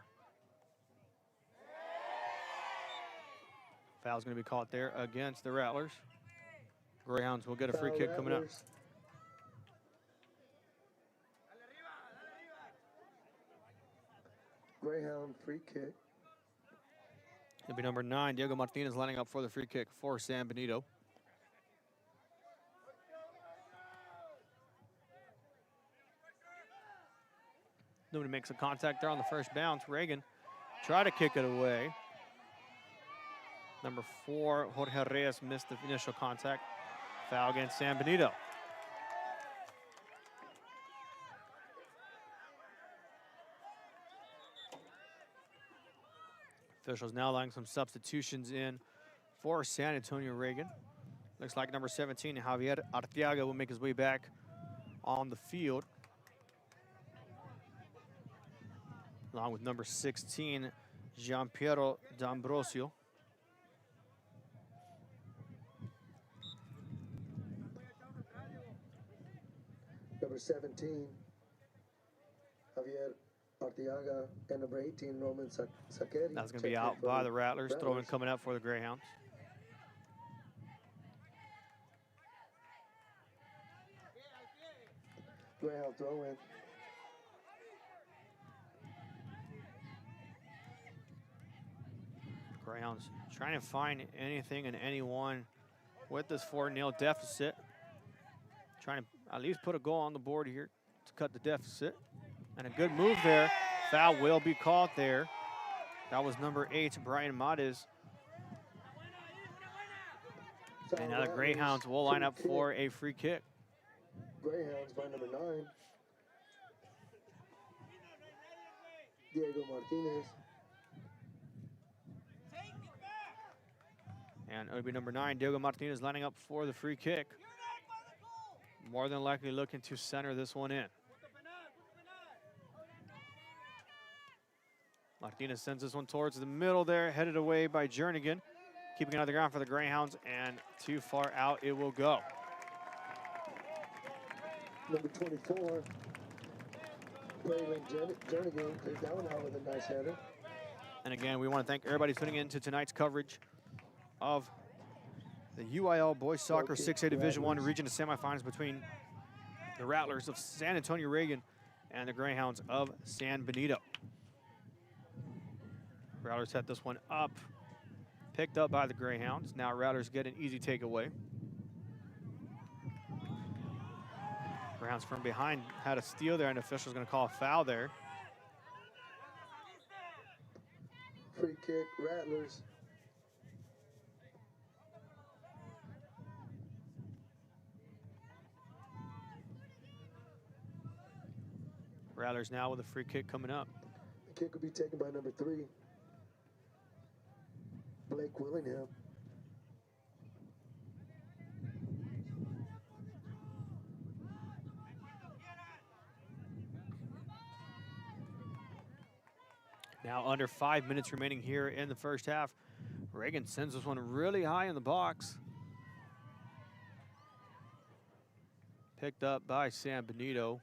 B: Foul's going to be caught there against the Rattlers. Greyhounds will get a free
A: Foul
B: kick coming up.
A: Rattlers. Greyhound free kick.
B: It'll be number 9, Diego Martinez, lining up for the free kick for San Benito. Nobody makes a contact there on the first bounce. Reagan try to kick it away. Number 4, Jorge Reyes missed the initial contact. Foul against San Benito. Officials now allowing some substitutions in for San Antonio Reagan. Looks like number 17, Javier Arteaga, will make his way back on the field, along with number 16, Gianpiero D'Ambrosio.
A: Number 17, Javier Arteaga, and number 18, Roman Sakeri.
B: That's going to be out by the Rattlers. Throwing coming up for the Greyhounds.
A: Greyhound throw in.
B: Greyhounds trying to find anything and anyone with this 4-0 deficit. Trying to at least put a goal on the board here to cut the deficit. And a good move there. Foul will be caught there. That was number 8, Brian Mades. And now the Greyhounds will line up for a free kick.
A: Greyhounds by number 9, Diego Martinez.
B: And it'll be number 9, Diego Martinez, lining up for the free kick. More than likely looking to center this one in. Martinez sends this one towards the middle there, headed away by Jernigan. Keeping it on the ground for the Greyhounds, and too far out it will go.
A: Number 24, Braylon Jernigan clears that one out with a nice header.
B: And again, we want to thank everybody tuning in to tonight's coverage of the UIL Boys Soccer 6A Division I Region of Semifinals between the Rattlers of San Antonio Reagan and the Greyhounds of San Benito. Rattlers set this one up, picked up by the Greyhounds. Now Rattlers get an easy takeaway. Greyhounds from behind had a steal there, and the official's going to call a foul there.
A: Free kick, Rattlers.
B: Rattlers now with a free kick coming up.
A: Kick will be taken by number 3, Blake Willingham.
B: Now under 5 minutes remaining here in the first half. Reagan sends this one really high in the box. Picked up by Sam Benito.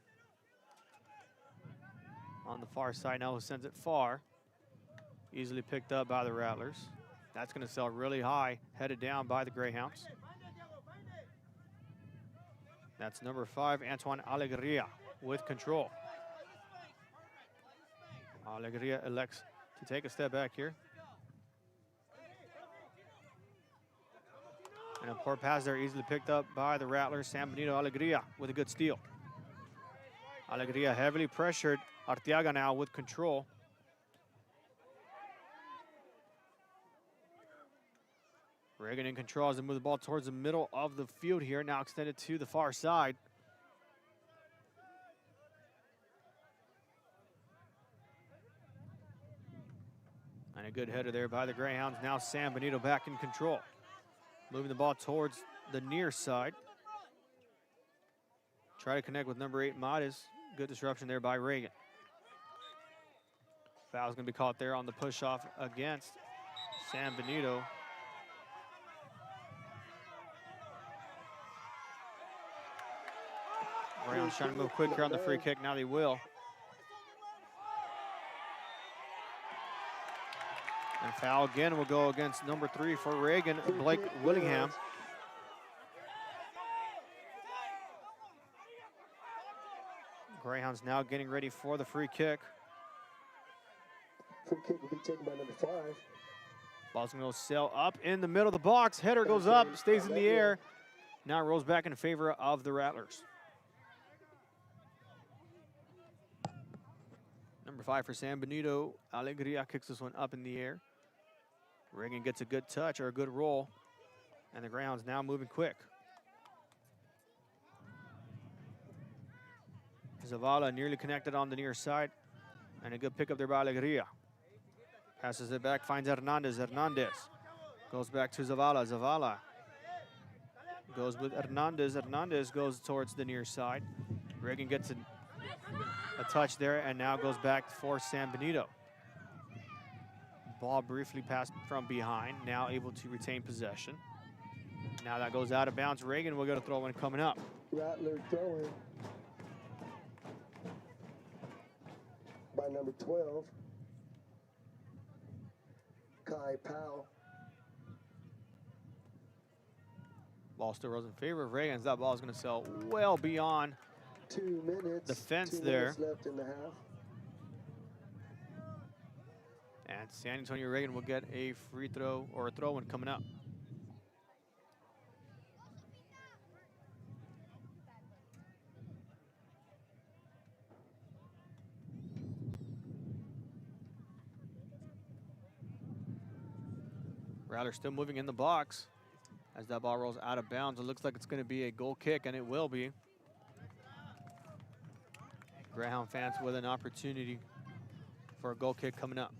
B: On the far side now, who sends it far. Easily picked up by the Rattlers. That's going to sell really high, headed down by the Greyhounds. That's number 5, Antoine Alegria with control. Alegria elects to take a step back here. And a poor pass there, easily picked up by the Rattlers. Sam Benito Alegria with a good steal. Alegria heavily pressured. Arteaga now with control. Reagan in control as they move the ball towards the middle of the field here. Now extended to the far side. And a good header there by the Greyhounds. Now Sam Benito back in control. Moving the ball towards the near side. Try to connect with number 8, Matis. Good disruption there by Reagan. Foul's going to be caught there on the push-off against Sam Benito. Greyhounds trying to move quick here on the free kick. Now they will. And foul again will go against number 3 for Reagan, Blake Willingham. Greyhounds now getting ready for the free kick.
A: Free kick will be taken by number 5.
B: Ball's going to sail up in the middle of the box. Header goes up, stays in the air. Now rolls back in favor of the Rattlers. Number 5 for San Benito. Alegria kicks this one up in the air. Reagan gets a good touch or a good roll. And the Greyhounds now moving quick. Zavala nearly connected on the near side. And a good pickup there by Alegria. Passes it back, finds Hernandez. Hernandez goes back to Zavala. Zavala goes with Hernandez. Hernandez goes towards the near side. Reagan gets a touch there and now goes back for San Benito. Ball briefly passed from behind, now able to retain possession. Now that goes out of bounds. Reagan will get a throw in coming up.
A: Rattler throwing by number 12, Kai Powell.
B: Ball still rolls in favor of Reagan. That ball is going to sail well beyond
A: 2 minutes.
B: the fence
A: 2
B: there.
A: minutes left in the half.
B: And San Antonio Reagan will get a free throw or a throw in coming up. Rattler still moving in the box as that ball rolls out of bounds. It looks like it's going to be a goal kick, and it will be. Greyhound fans with an opportunity for a goal kick coming up.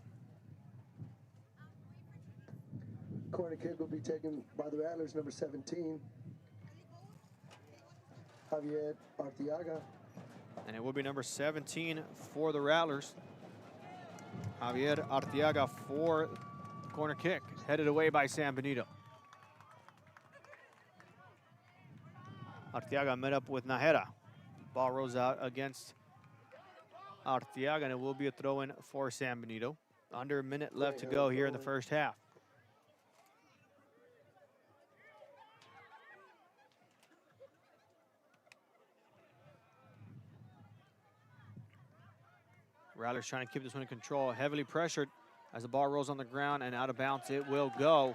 A: Corner kick will be taken by the Rattlers, number 17, Javier Arteaga.
B: And it will be number 17 for the Rattlers. Javier Arteaga for the corner kick, headed away by San Benito. Arteaga met up with Najera. Ball rolls out against Arteaga, and it will be a throw-in for San Benito. Under a minute left to go here in the first half. Rattlers trying to keep this one in control, heavily pressured as the ball rolls on the ground and out of bounds it will go.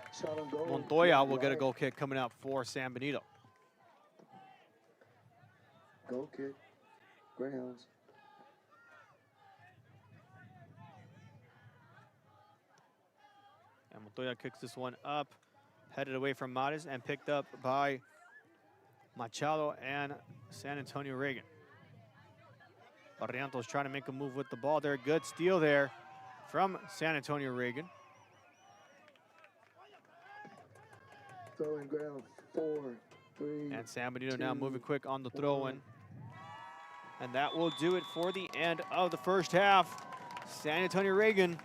B: Montoya will get a goal kick coming up for San Benito.
A: Goal kick, Greyhounds.
B: And Montoya kicks this one up, headed away from Matis and picked up by Machado and San Antonio Reagan. Barrientos trying to make a move with the ball there. Good steal there from San Antonio Reagan.
A: Throwing ground, 4, 3.
B: And San Benito now moving quick on the throw-in. And that will do it for the end of the first half. San Antonio Reagan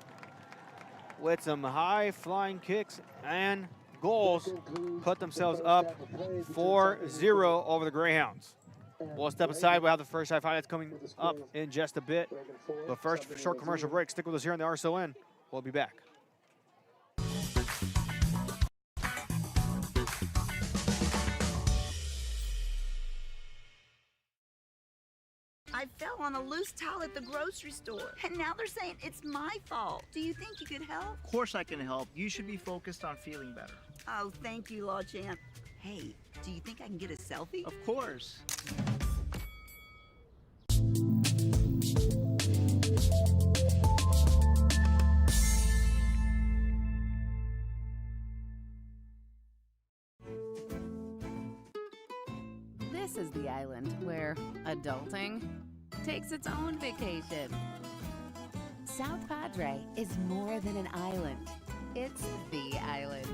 B: with some high-flying kicks and goals put themselves up 4-0 over the Greyhounds. We'll step aside. We'll have the first half highlights coming up in just a bit. But first, short commercial break. Stick with us here on the RSON. We'll be back.
D: I fell on a loose towel at the grocery store, and now they're saying it's my fault. Do you think you could help?
E: Of course I can help. You should be focused on feeling better.
D: Oh, thank you, Law Champ. Hey, do you think I can get a selfie?
E: Of course.
F: This is the island where adulting takes its own vacation. South Padre is more than an island. It's the island.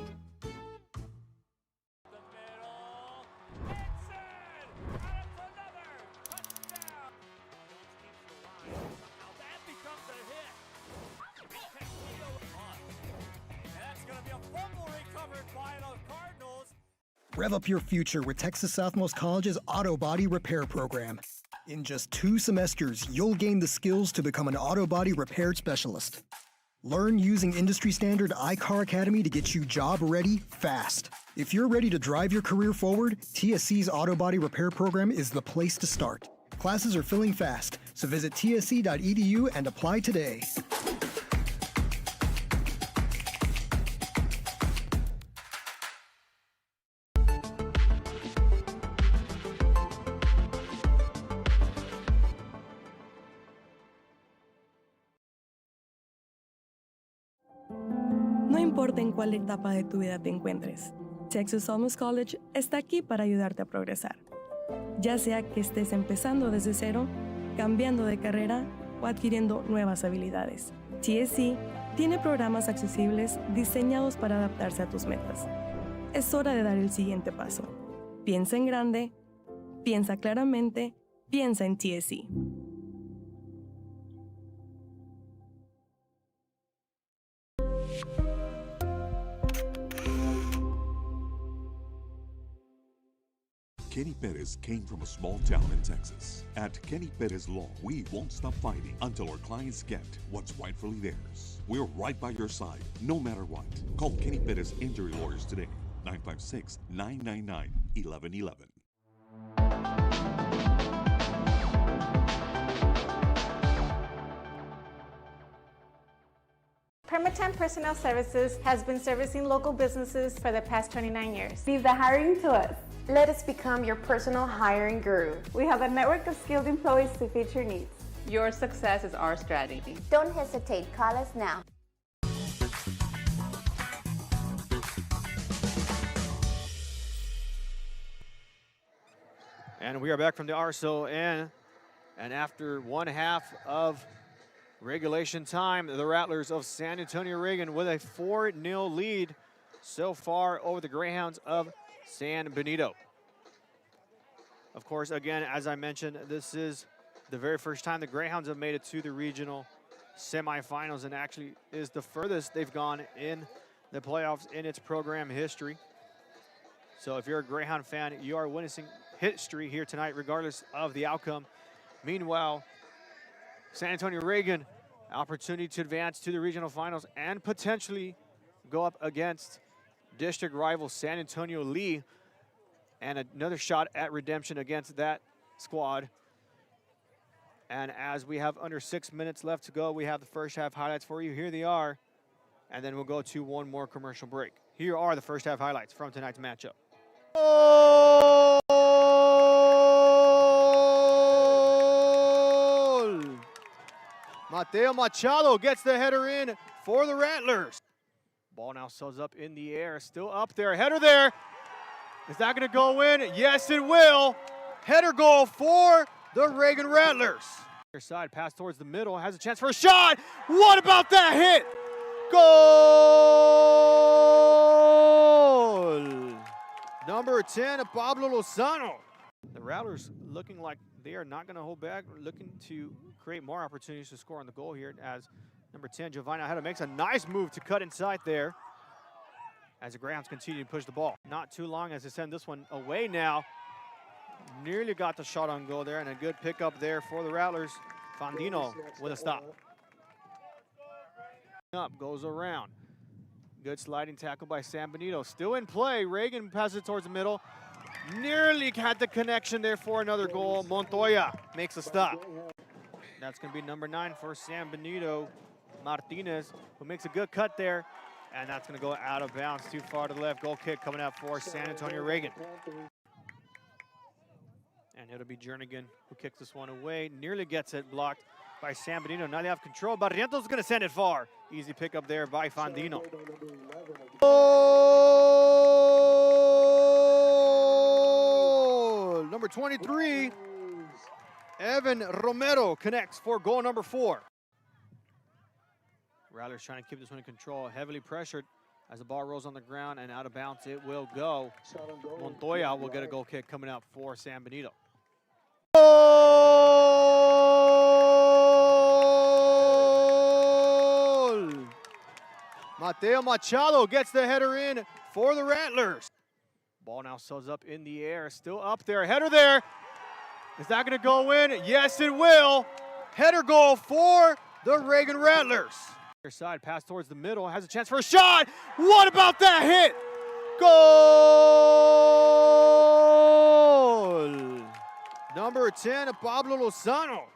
G: Rev up your future with Texas Southmost College's Auto Body Repair Program. In just 2 semesters, you'll gain the skills to become an auto body repair specialist. Learn using industry standard iCar Academy to get you job ready fast. If you're ready to drive your career forward, TSC's Auto Body Repair Program is the place to start. Classes are filling fast, so visit tsc.edu and apply today.
H: No importa en cuál etapa de tu vida te encuentres, Texas Southmost College está aquí para ayudarte a progresar. Ya sea que estés empezando desde cero, cambiando de carrera o adquiriendo nuevas habilidades. TSC tiene programas accesibles diseñados para adaptarse a tus metas. Es hora de dar el siguiente paso. Piensa en grande, piensa claramente, piensa en TSC.
I: Kenny Perez came from a small town in Texas. At Kenny Perez Law, we won't stop fighting until our clients get what's rightfully theirs. We're right by your side, no matter what. Call Kenny Perez Injury Lawyers today, 956-999-1111.
J: Permatemp Personnel Services has been servicing local businesses for the past 29 years.
K: Leave the hiring to us. Let us become your personal hiring guru.
J: We have a network of skilled employees to fit your needs.
K: Your success is our strategy.
L: Don't hesitate, call us now.
B: And we are back from the RSON, and after one half of regulation time, the Rattlers of San Antonio Reagan with a 4-0 lead so far over the Greyhounds of San Benito. Of course, again, as I mentioned, this is the very first time the Greyhounds have made it to the regional semifinals, and actually is the furthest they've gone in the playoffs in its program history. So if you're a Greyhound fan, you are witnessing history here tonight, regardless of the outcome. Meanwhile, San Antonio Reagan, opportunity to advance to the regional finals and potentially go up against district rival San Antonio Lee, and another shot at redemption against that squad. And as we have under 6 minutes left to go, we have the first half highlights for you. Here they are, and then we'll go to one more commercial break. Here are the first half highlights from tonight's matchup. Goal! Mateo Machado gets the header in for the Rattlers. Ball now settles up in the air, still up there, header there. Is that gonna go in? Yes, it will. Header goal for the Reagan Rattlers. Side pass towards the middle, has a chance for a shot. What about that hit? Goal! Number 10, Pablo Lozano. The Rattlers looking like they are not going to hold back, looking to create more opportunities to score on the goal here as number 10, Giovanni Ojeda makes a nice move to cut inside there as the Greyhounds continue to push the ball. Not too long as they send this one away now. Nearly got the shot on goal there, and a good pickup there for the Rattlers. Fandino with a stop. Up, goes around. Good sliding tackle by San Benito. Still in play. Reagan passes it towards the middle. Nearly had the connection there for another goal. Montoya makes a stop. That's going to be number 9 for San Benito, Martinez, who makes a good cut there. And that's going to go out of bounds too far to the left. Goal kick coming out for San Antonio Reagan. And it'll be Jernigan who kicks this one away. Nearly gets it blocked by San Benito. Now they have control. Barrientos going to send it far. Easy pickup there by Fandino. Oh! Number 23, Evan Romero connects for goal number 4. Rattlers trying to keep this one in control. Heavily pressured as the ball rolls on the ground and out of bounds it will go. Montoya will get a goal kick coming out for San Benito. Goal! Mateo Machado gets the header in for the Rattlers. Ball now sells up in the air, still up there. Header there. Is that going to go in? Yes, it will. Header goal for the Reagan Rattlers. Side pass towards the middle, has a chance for a shot. What about that hit? Goal! Number 10, Pablo Lozano.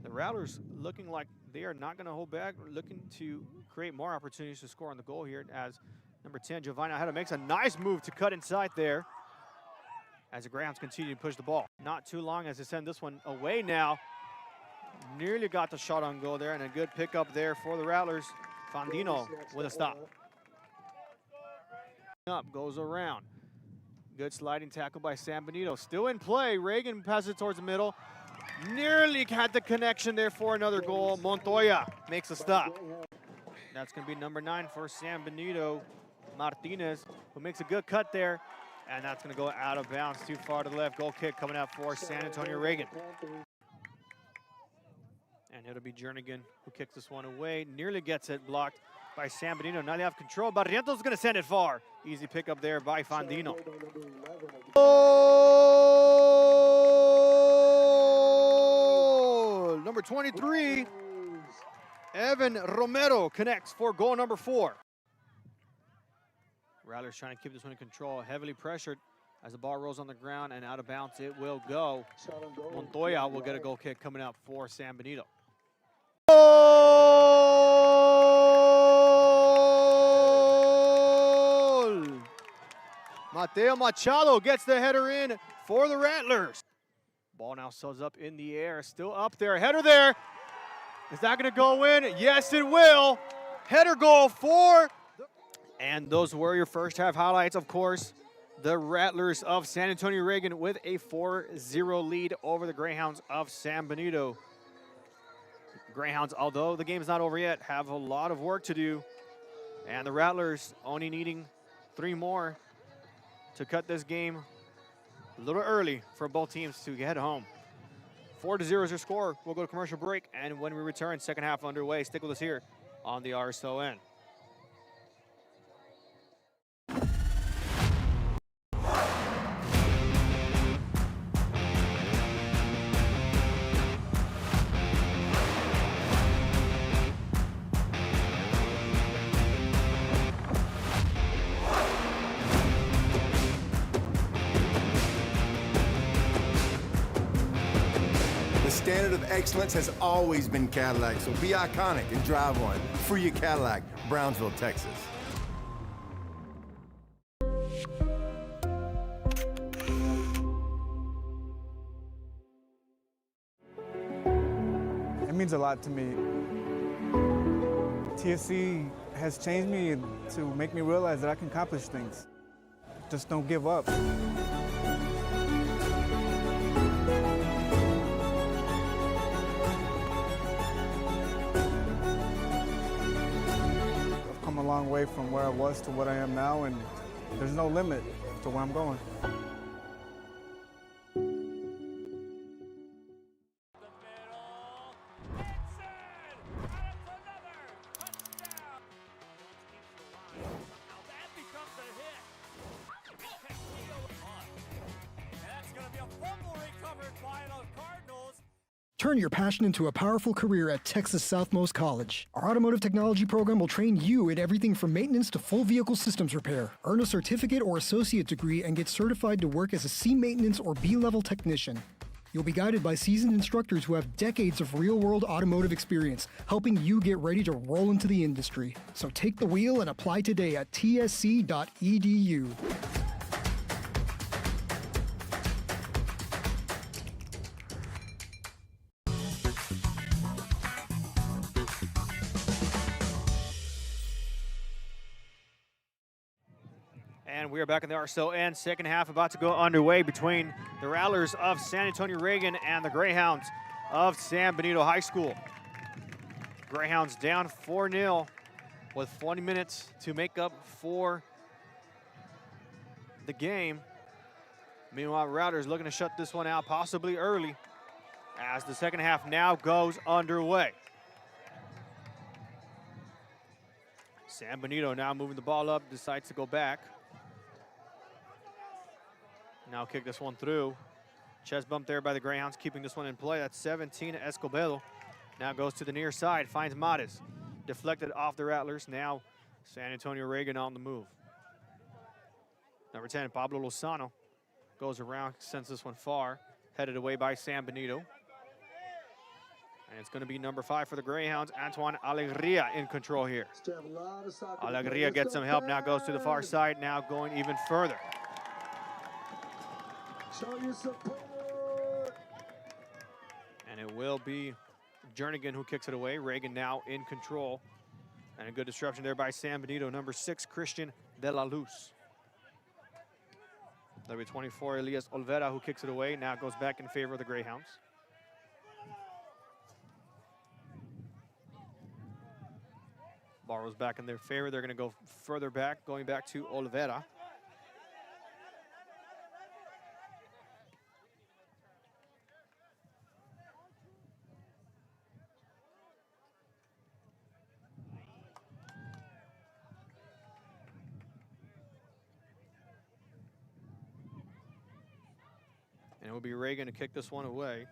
B: The Rattlers looking like they are not going to hold back, looking to create more opportunities to score on the goal here as number 10, Giovanni Ojeda makes a nice move to cut inside there as the Greyhounds continue to push the ball. Not too long as they send this one away now. Nearly got the shot on goal there, and a good pickup there for the Rattlers. Fandino with a stop. Up, goes around. Good sliding tackle by San Benito. Still in play. Reagan passes it towards the middle. Nearly had the connection there for another goal. Montoya makes a stop. That's going to be number 9 for San Benito, Martinez, who makes a good cut there. And that's going to go out of bounds too far to the left. Goal kick coming out for San Antonio Reagan. And it'll be Jernigan who kicks this one away. Nearly gets it blocked by San Benito. Now they have control. Barrientos going to send it far. Easy pickup there by Fandino. Oh! Number 23, Evan Romero connects for goal number 4. Rattlers trying to keep this one in control. Heavily pressured as the ball rolls on the ground and out of bounds it will go. Montoya will get a goal kick coming out for San Benito. Goal! Mateo Machado gets the header in for the Rattlers. Ball now sells up in the air, still up there. Header there. Is that going to go in? Yes, it will. Header goal for. And those were your first half highlights, of course. The Rattlers of San Antonio Reagan with a 4-0 lead over the Greyhounds of San Benito. Greyhounds, although the game is not over yet, have a lot of work to do. And the Rattlers only needing 3 more to cut this game a little early for both teams to get home. 4-0 is your score. We'll go to commercial break, and when we return, second half underway. Stick with us here on the RSON.
C: The standard of excellence has always been Cadillac, so be iconic and drive one. Free your Cadillac, Brownsville, Texas.
M: It means a lot to me. TSC has changed me to make me realize that I can accomplish things. Just don't give up. away from where I was to what I am now, and there's no limit to where I'm going.
G: Turn your passion into a powerful career at Texas Southmost College. Our automotive technology program will train you in everything from maintenance to full vehicle systems repair. Earn a certificate or associate degree and get certified to work as a C maintenance or B-level technician. You'll be guided by seasoned instructors who have decades of real-world automotive experience, helping you get ready to roll into the industry. So take the wheel and apply today at tsc.edu.
B: And we are back in the RSO second half about to go underway between the Rattlers of San Antonio Reagan and the Greyhounds of San Benito High School. Greyhounds down 4-0 with 20 minutes to make up for the game. Meanwhile, Rattlers looking to shut this one out possibly early as the second half now goes underway. San Benito now moving the ball up, decides to go back. Now kick this one through. Chest bump there by the Greyhounds, keeping this one in play. That's 17, Escobedo. Now goes to the near side, finds Mares. Deflected off the Rattlers. Now San Antonio Reagan on the move. Number 10, Pablo Lozano goes around, sends this one far. Headed away by San Benito. And it's going to be number 5 for the Greyhounds, Antoine Alegria in control here. Alegria gets some help, now goes to the far side, now going even further.
A: Show your support.
B: And it will be Jernigan who kicks it away. Reagan now in control. And a good disruption there by San Benito, number 6, Christian De La Luz. That'll be 24, Elias Olvera who kicks it away. Now goes back in favor of the Greyhounds. Ball was back in their favor. They're going to go further back, going back to Olvera. And it will be Reagan to kick this one away.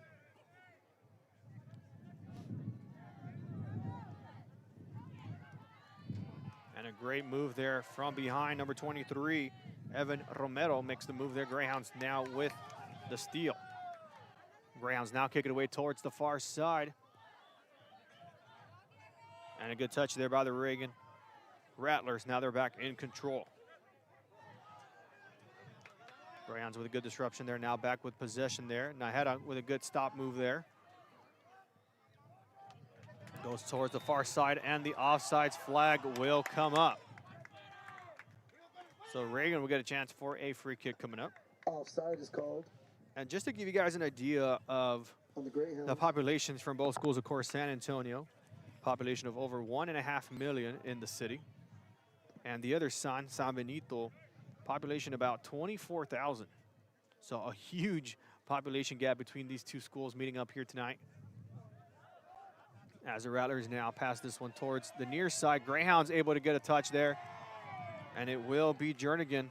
B: And a great move there from behind. Number 23, Evan Romero makes the move there. Greyhounds now with the steal. Greyhounds now kick it away towards the far side. And a good touch there by the Reagan Rattlers. Now they're back in control. Greyhounds with a good disruption there, now back with possession there. Najera with a good stop move there. Goes towards the far side, and the offsides flag will come up. So Reagan will get a chance for a free kick coming up.
A: Offside is called.
B: And just to give you guys an idea of the populations from both schools, of course, San Antonio, population of over 1.5 million in the city. And the other San Benito, population about 24,000. So a huge population gap between these two schools meeting up here tonight. As the Rattlers now pass this one towards the near side. Greyhounds able to get a touch there. And it will be Jernigan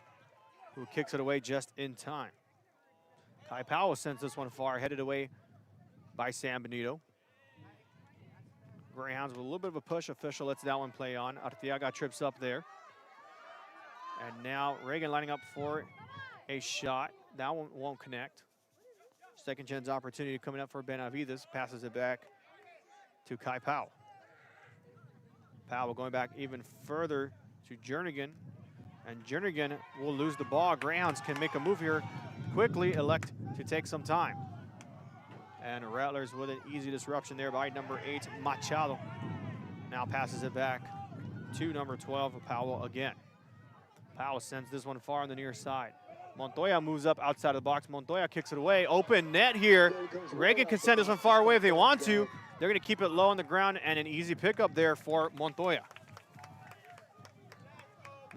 B: who kicks it away just in time. Kai Powell sends this one far, headed away by San Benito. Greyhounds with a little bit of a push. Official lets that one play on. Arteaga trips up there. And now Reagan lining up for a shot. That one won't connect. Second chance opportunity coming up for Benavides. Passes it back to Kai Powell. Powell going back even further to Jernigan. And Jernigan will lose the ball. Greyhounds can make a move here quickly, elect to take some time. And Rattlers with an easy disruption there by number 8, Machado. Now passes it back to number 12, Powell again. Powell sends this one far on the near side. Montoya moves up outside of the box. Montoya kicks it away. Open net here. Reagan can send this one far away if they want to. They're going to keep it low on the ground, and an easy pickup there for Montoya.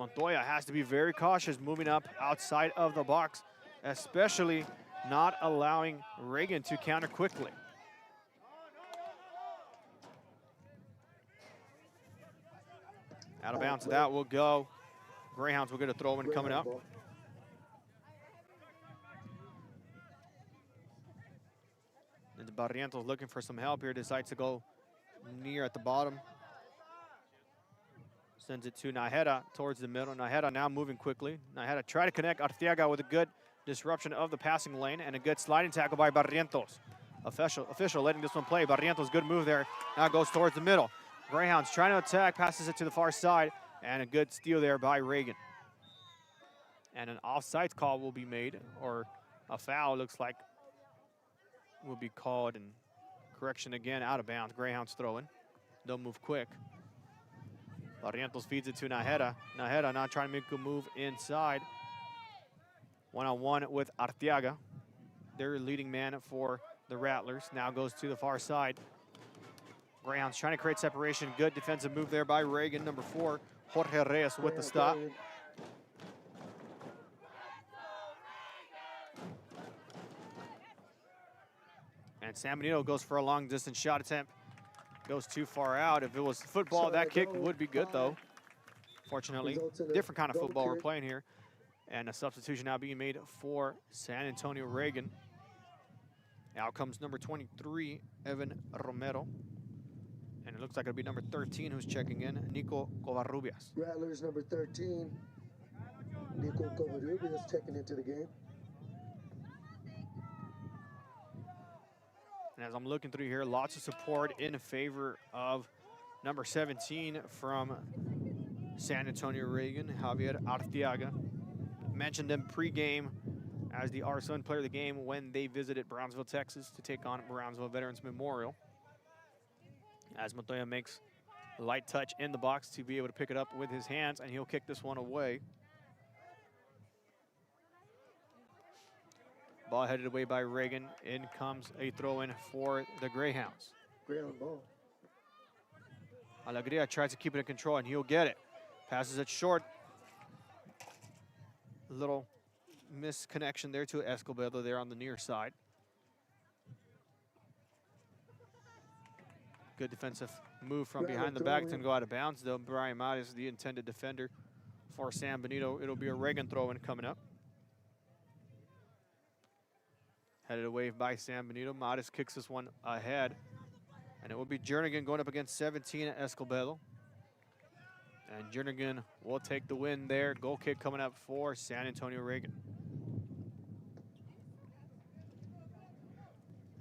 B: Montoya has to be very cautious moving up outside of the box, especially not allowing Reagan to counter quickly. Out of bounds, that will go. Greyhounds will get a throw in coming up. And Barrientos looking for some help here, decides to go near at the bottom. Sends it to Najera towards the middle. Najera now moving quickly. Najera try to connect Arteaga with a good disruption of the passing lane and a good sliding tackle by Barrientos. Official letting this one play. Barrientos, good move there. Now goes towards the middle. Greyhounds trying to attack, passes it to the far side, and a good steal there by Reagan. And an offsides call will be made, or a foul looks like will be called, and correction again, out of bounds. Greyhounds throwing. They'll move quick. Barrientos feeds it to Najera. Najera now trying to make a move inside. One-on-one with Arteaga. Their leading man for the Rattlers. Now goes to the far side. Greyhounds trying to create separation. Good defensive move there by Reagan, number 4. Jorge Reyes with the stop. And San Benito goes for a long distance shot attempt. Goes too far out. If it was football, that kick would be good though. Fortunately, different kind of football we're playing here. And a substitution now being made for San Antonio Reagan. Out comes number 23, Evan Romero. And it looks like it'll be number 13 who's checking in, Nico Covarrubias.
A: Rattlers number 13, Nico Covarrubias checking into the game.
B: And as I'm looking through here, lots of support in favor of number 17 from San Antonio Reagan, Javier Arteaga. Mentioned him pregame as the R7 player of the game when they visited Brownsville, Texas to take on Brownsville Veterans Memorial. As Montoya makes a light touch in the box to be able to pick it up with his hands, and he'll kick this one away. Ball headed away by Reagan. In comes a throw-in for the Greyhounds.
A: Greyhound ball.
B: Alegria tries to keep it in control, and he'll get it. Passes it short. A little misconnection there to Escobedo there on the near side. Good defensive move from behind the back to go out of bounds, though. Brian Matis, the intended defender for San Benito. It'll be a Reagan throw-in coming up. Headed away by San Benito. Matis kicks this one ahead. And it will be Jernigan going up against 17 Escobedo. And Jernigan will take the win there. Goal kick coming up for San Antonio Reagan.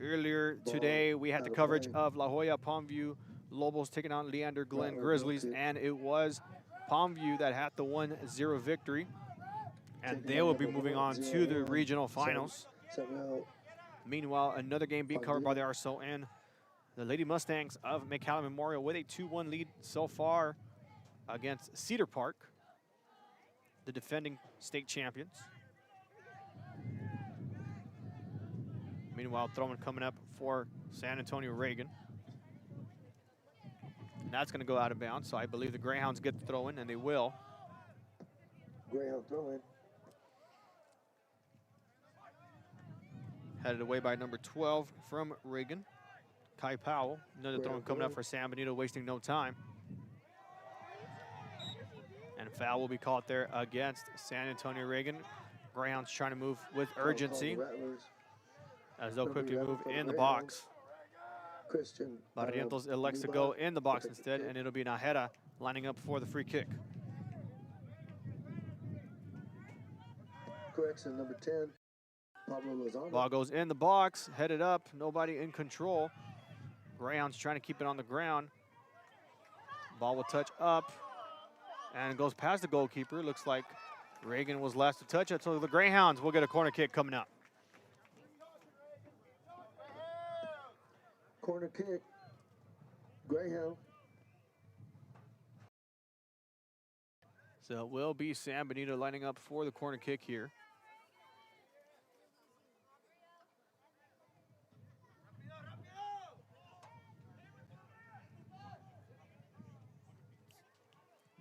B: Earlier today, we had the coverage of La Jolla Palmview Lobos taking on Leander Glen Grizzlies, and it was Palmview that had the 1-0 victory. And they will be moving on to the regional finals. Meanwhile, another game being covered by the RSO and the Lady Mustangs of McAllen Memorial with a 2-1 lead so far against Cedar Park, the defending state champions. Meanwhile, throwing coming up for San Antonio Reagan. And that's going to go out of bounds, so I believe the Greyhounds get the throw in, and they will.
A: Greyhound throw in.
B: Headed away by number 12 from Reagan, Kai Powell. Another throw coming up for San Benito, wasting no time. And a foul will be called there against San Antonio Reagan. Greyhounds trying to move with urgency as they'll quickly move in the box. Barrientos elects to go in the box instead, and it'll be Najera lining up for the free kick.
A: Correction, number 10.
B: Ball goes in the box, headed up, nobody in control. Greyhounds trying to keep it on the ground. Ball will touch up and goes past the goalkeeper. Looks like Reagan was last to touch it, so the Greyhounds will get a corner kick coming up.
A: Corner kick, Greyhound.
B: So it will be San Benito lining up for the corner kick here.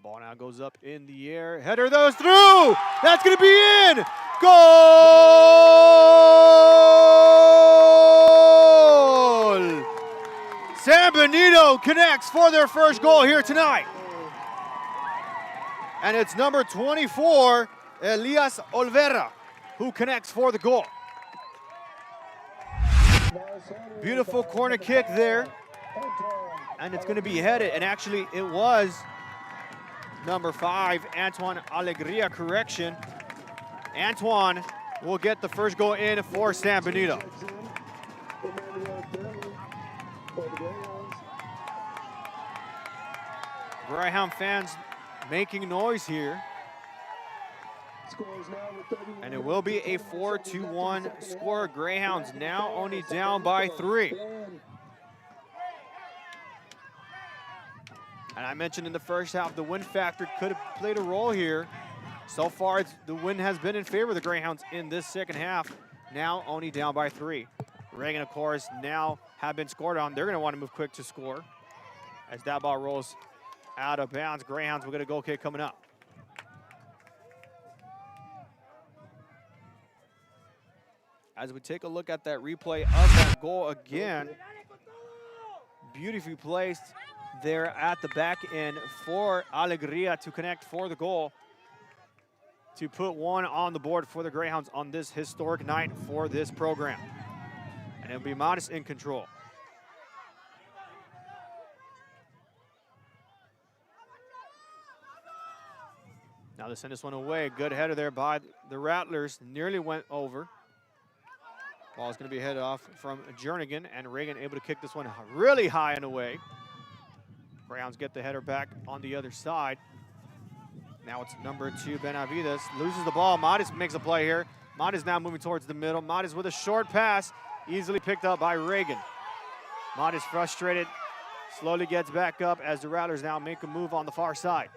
B: Ball now goes up in the air. Header goes through. That's going to be in. Goal! San Benito connects for their first goal here tonight. And it's number 24, Elias Olvera, who connects for the goal. Beautiful corner kick there. And it's going to be headed. And actually, it was number 5, Antoine Alegria, correction. Antoine will get the first goal in for San Benito. Greyhound fans making noise here. And it will be a 4-1 score. Greyhounds now only down by 3. And I mentioned in the first half, the wind factor could have played a role here. So far, the wind has been in favor of the Greyhounds in this second half. Now only down by 3. Reagan, of course, now have been scored on. They're going to want to move quick to score. As that ball rolls out of bounds, Greyhounds will get a goal kick coming up. As we take a look at that replay of that goal again, beautifully placed there at the back end for Alegria to connect for the goal, to put one on the board for the Greyhounds on this historic night for this program. And it'll be Modest in control. Now they send this one away. Good header there by the Rattlers. Nearly went over. Ball is going to be headed off from Jernigan, and Reagan able to kick this one really high and away. Greyhounds get the header back on the other side. Now it's number 2, Benavides. Loses the ball. Modest makes a play here. Modest now moving towards the middle. Modest with a short pass. Easily picked up by Reagan. Modest frustrated. Slowly gets back up as the Rattlers now make a move on the far side.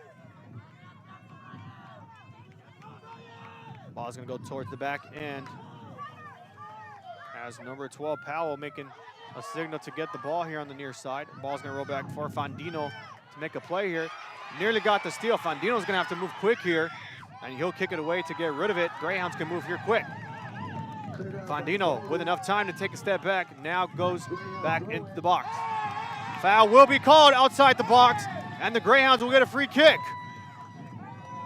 B: Ball is going to go towards the back end. As number 12, Powell, making a signal to get the ball here on the near side. Ball's going to roll back for Fandino to make a play here. Nearly got the steal. Fandino's going to have to move quick here, and he'll kick it away to get rid of it. Greyhounds can move here quick. Fandino with enough time to take a step back, now goes back into the box. Foul will be called outside the box, and the Greyhounds will get a free kick.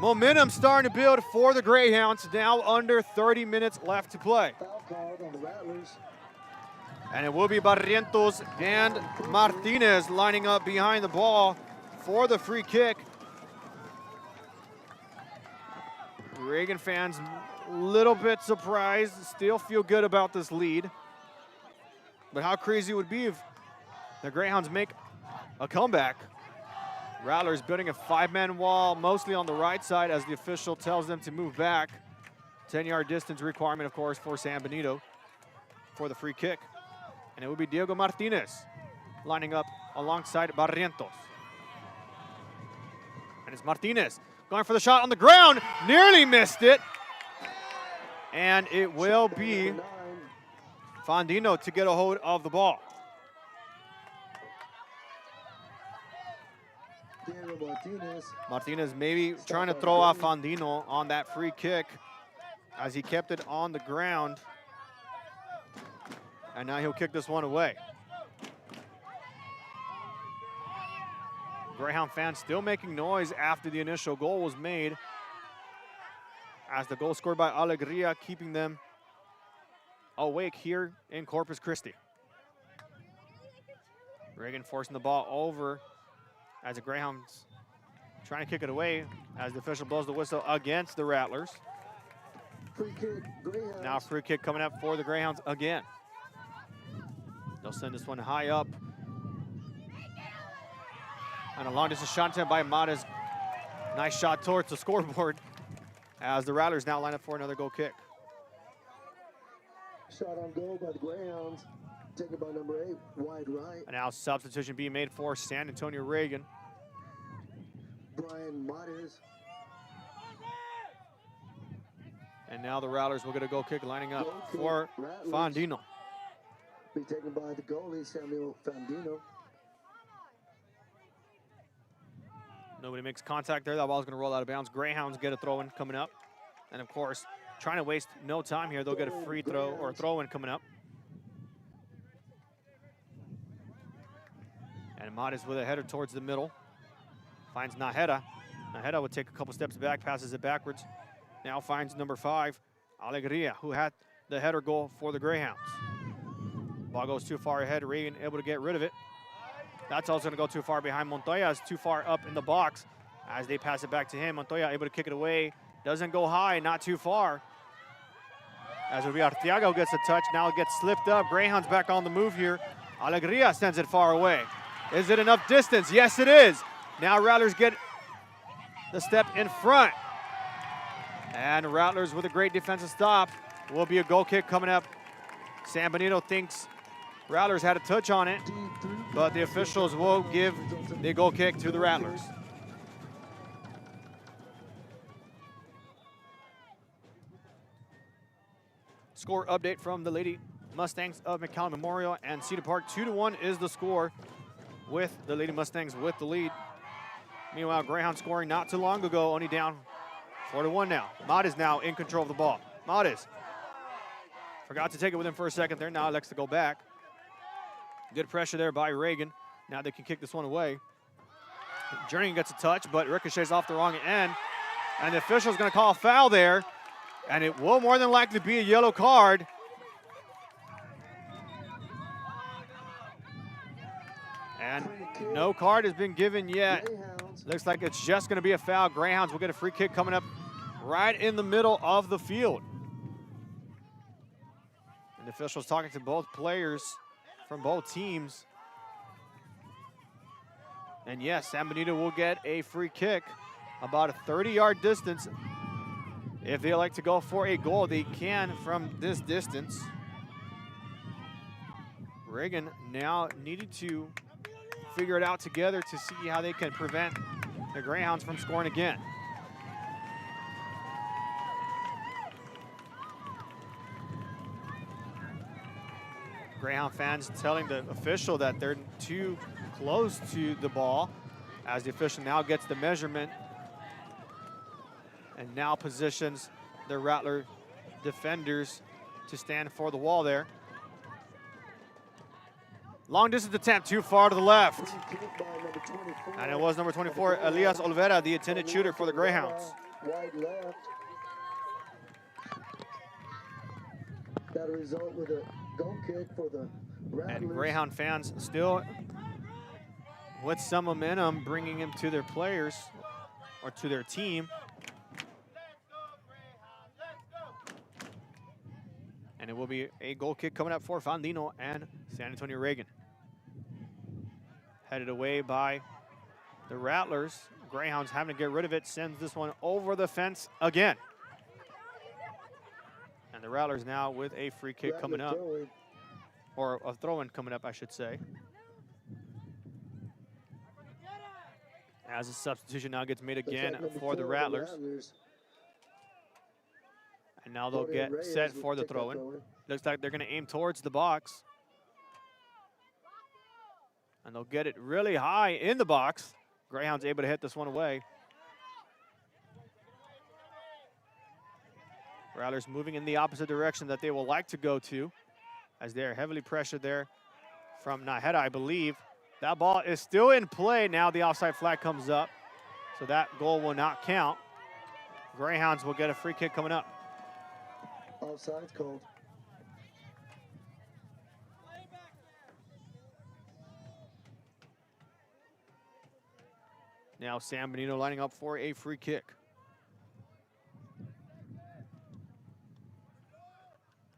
B: Momentum starting to build for the Greyhounds, now under 30 minutes left to play. And it will be Barrientos and Martinez lining up behind the ball for the free kick. Reagan fans a little bit surprised, still feel good about this lead. But how crazy it would be if the Greyhounds make a comeback. Rattlers building a 5-man wall, mostly on the right side as the official tells them to move back. 10-yard distance requirement, of course, for San Benito for the free kick. And it will be Diego Martinez lining up alongside Barrientos. And it's Martinez going for the shot on the ground, nearly missed it. And it will be Fandino to get a hold of the ball. Martinez maybe trying to throw off Fandino on that free kick as he kept it on the ground. And now he'll kick this one away. Greyhound fans still making noise after the initial goal was made, as the goal scored by Alegria keeping them awake here in Corpus Christi. Reagan forcing the ball over as the Greyhounds trying to kick it away as the official blows the whistle against the Rattlers.
A: Free kick, Greyhounds.
B: Now free kick coming up for the Greyhounds again. They'll send this one high up. And a long distance shot attempt by Matas. Nice shot towards the scoreboard as the Rattlers now line up for another goal kick.
A: Shot on goal by the Greyhounds. Taken by number 8, wide right.
B: And now substitution being made for San Antonio Reagan.
A: Brian Matas.
B: And now the Rattlers will get a goal kick lining up for Fandino.
A: Be taken by the goalie, Samuel Fandino.
B: Nobody makes contact there. That ball's going to roll out of bounds. Greyhounds get a throw-in coming up. And, of course, trying to waste no time here. They'll get a free throw or throw-in coming up. And Mares with a header towards the middle. Finds Nájera. Nájera would take a couple steps back, passes it backwards. Now finds number 5, Alegría, who had the header goal for the Greyhounds. Ball goes too far ahead. Reagan able to get rid of it. That's also going to go too far behind. Montoya is too far up in the box as they pass it back to him. Montoya able to kick it away. Doesn't go high, not too far. As it will be Arteaga who gets a touch. Now it gets slipped up. Greyhounds back on the move here. Alegría sends it far away. Is it enough distance? Yes, it is. Now Rattlers get the step in front. And Rattlers with a great defensive stop. Will be a goal kick coming up. San Benito thinks Rattlers had a touch on it, but the officials will give the goal kick to the Rattlers. Score update from the Lady Mustangs of McAllen Memorial and Cedar Park. 2-1 is the score with the Lady Mustangs with the lead. Meanwhile, Greyhound scoring not too long ago, only down 4-1 now. Mares now in control of the ball. Mares forgot to take it with him for a second there. Now elects to go back. Good pressure there by Reagan. Now they can kick this one away. Jernigan gets a touch, but ricochets off the wrong end. And the official's going to call a foul there. And it will more than likely be a yellow card. And no card has been given yet. Looks like it's just going to be a foul. Greyhounds will get a free kick coming up right in the middle of the field. And the officials talking to both players from both teams. And yes, San Benito will get a free kick about a 30-yard distance. If they like to go for a goal, they can from this distance. Reagan now needed to figure it out together to see how they can prevent the Greyhounds from scoring again. Greyhound fans telling the official that they're too close to the ball, as the official now gets the measurement and now positions the Rattler defenders to stand for the wall there. Long distance attempt, too far to the left. And it was number 24, Elias Olvera, the intended shooter for the Greyhounds.
A: Wide left. That'll result with a goal kick for the Rattlers.
B: And Greyhound fans still with some momentum, bringing him to their players or to their team. And it will be a goal kick coming up for Fandino and San Antonio Reagan. Headed away by the Rattlers. Greyhounds having to get rid of it, sends this one over the fence again. And the Rattlers now with a free kick coming up, or a throw-in coming up, I should say. As a substitution now gets made again for the Rattlers. And now they'll get set for the throw-in. Looks like they're going to aim towards the box. And they'll get it really high in the box. Greyhound's able to hit this one away. Rattlers moving in the opposite direction that they will like to go to, as they're heavily pressured there from Nájera, I believe. That ball is still in play. Now the offside flag comes up, so that goal will not count. Greyhounds will get a free kick coming up.
A: Offside's called.
B: Now San Benito lining up for a free kick.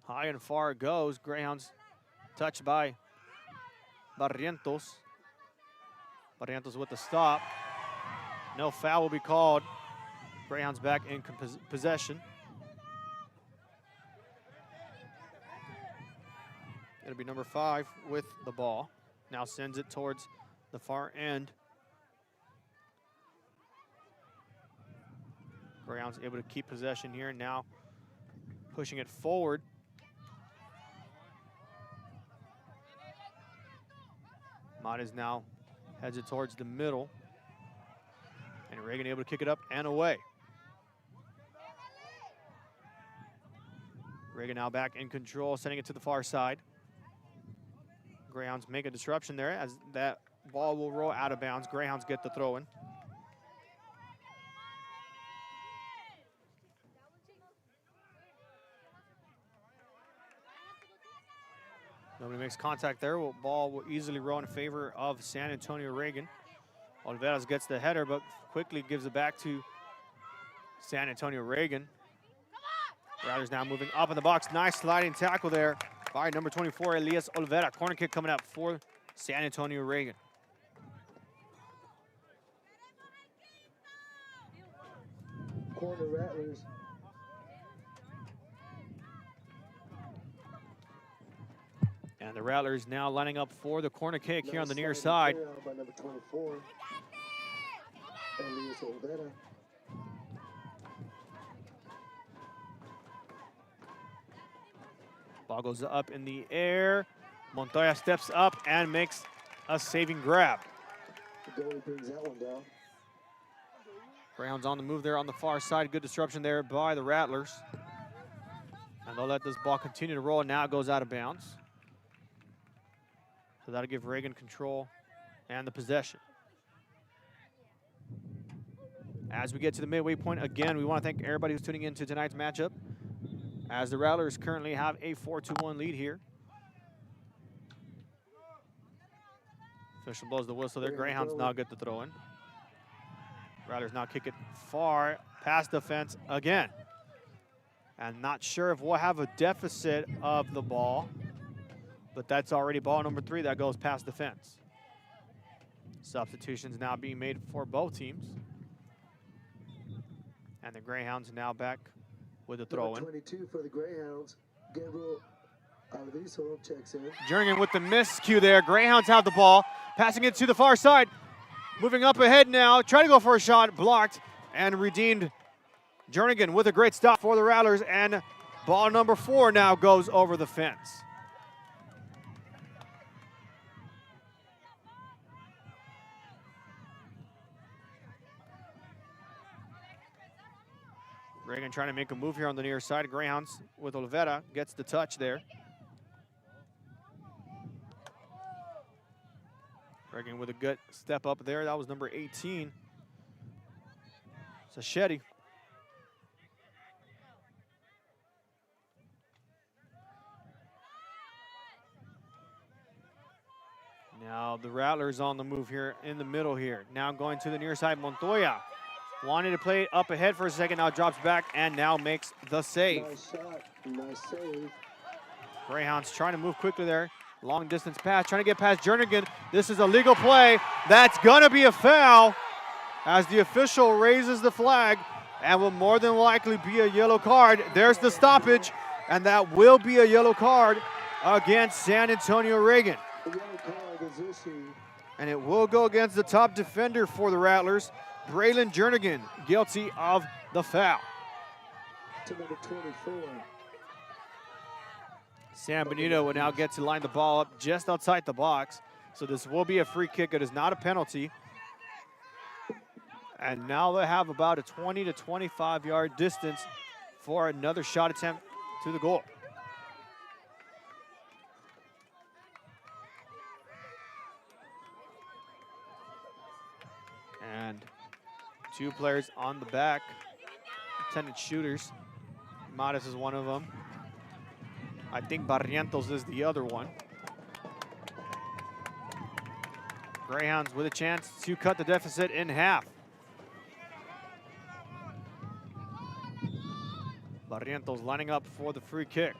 B: High and far it goes. Greyhounds touched by Barrientos. Barrientos with the stop. No foul will be called. Greyhounds back in possession. It'll be number 5 with the ball. Now sends it towards the far end. Greyhounds able to keep possession here, now pushing it forward. Mares now heads it towards the middle. Reagan able to kick it up and away. Reagan now back in control, sending it to the far side. Greyhounds make a disruption there as that ball will roll out of bounds. Greyhounds get the throw in. Nobody makes contact there. Ball will easily roll in favor of San Antonio Reagan. Oliveras gets the header, but quickly gives it back to San Antonio Reagan. Rattlers now moving up in the box. Nice sliding tackle there by number 24, Elias Olivera. Corner kick coming up for San Antonio Reagan.
A: Corner Rattlers.
B: And the Rattlers now lining up for the corner kick here on the near side.
A: By number 24, Elias Olivera.
B: Ball goes up in the air. Montoya steps up and makes a saving grab.
A: The goalie brings that one down.
B: Greyhounds on the move there on the far side. Good disruption there by the Rattlers. And they'll let this ball continue to roll. Now it goes out of bounds. So that'll give Reagan control and the possession. As we get to the midway point, again, we want to thank everybody who's tuning in to tonight's matchup, as the Rattlers currently have a 4-1 lead here. Official blows the whistle there. Greyhounds now get the throw in. Rattlers now kick it far past the fence again. And not sure if we'll have a deficit of the ball, but that's already ball number 3 that goes past the fence. Substitutions now being made for both teams. And the Greyhounds now back with the throw in.
A: 22 for the Greyhounds. Gabriel Alviso checks in.
B: Jernigan with the miscue there. Greyhounds have the ball, passing it to the far side. Moving up ahead now, trying to go for a shot, blocked and redeemed. Jernigan with a great stop for the Rattlers, and ball number 4 now goes over the fence. Reagan trying to make a move here on the near side. Greyhounds with Olivera gets the touch there. Reagan with a good step up there. That was number 18. Sachetti. Now the Rattlers on the move here in the middle here. Now going to the near side, Montoya. Wanted to play it up ahead for a second, now drops back and now makes the save.
A: Nice shot, nice save.
B: Greyhounds trying to move quickly there. Long distance pass, trying to get past Jernigan. This is a legal play. That's gonna be a foul as the official raises the flag and will more than likely be a yellow card. There's the stoppage, and that will be a yellow card against San Antonio Reagan.
A: The yellow card is issued.
B: And it will go against the top defender for the Rattlers, Braylon Jernigan, guilty of the foul.
A: To number 24.
B: Sam Benito will now get to line the ball up just outside the box. So this will be a free kick. It is not a penalty. And now they have about a 20 to 25 yard distance for another shot attempt to the goal. And 2 players on the back, intended shooters. Mares is one of them. I think Barrientos is the other one. Greyhounds with a chance to cut the deficit in half. Barrientos lining up for the free kick.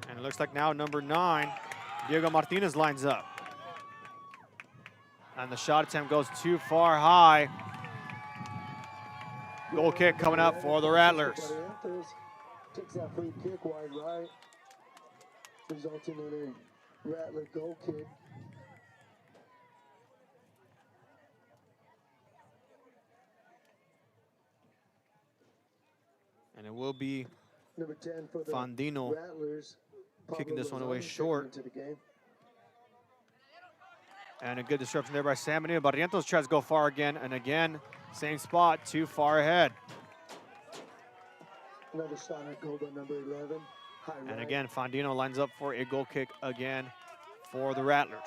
B: And it looks like now number 9, Diego Martinez lines up. And the shot attempt goes too far high. Goal kick coming up for the Rattlers.
A: Takes that free kick wide right, resulting in a Rattler goal kick.
B: And it will be
A: Number 10 for the
B: Fandino
A: Rattlers,
B: kicking this one away
A: Lozano
B: short.
A: into the game.
B: And a good disruption there by San Benito. Barrientos tries to go far again, and again, same spot, too far ahead.
A: Another shot at goal by number 11. High
B: And
A: right.
B: again, Fondino lines up for a goal kick again for the Rattlers.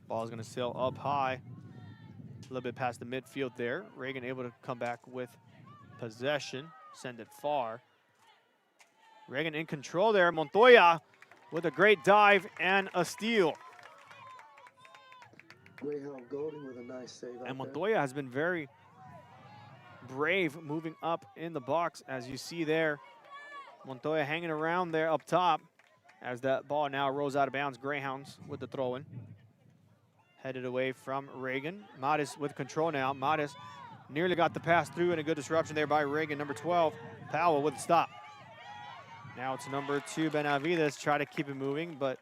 B: Ball's gonna sail up high, a little bit past the midfield there. Reagan able to come back with possession, send it far. Reagan in control there. Montoya with a great dive and a steal.
A: Greyhound Golding with a nice save
B: And
A: out
B: Montoya has been very brave moving up in the box, as you see there. Montoya hanging around there up top as that ball now rolls out of bounds. Greyhounds with the throw-in. Headed away from Reagan. Matis with control now. Matis nearly got the pass through, and a good disruption there by Reagan. Number 12, Powell with the stop. Now it's number 2, Benavides, try to keep it moving, but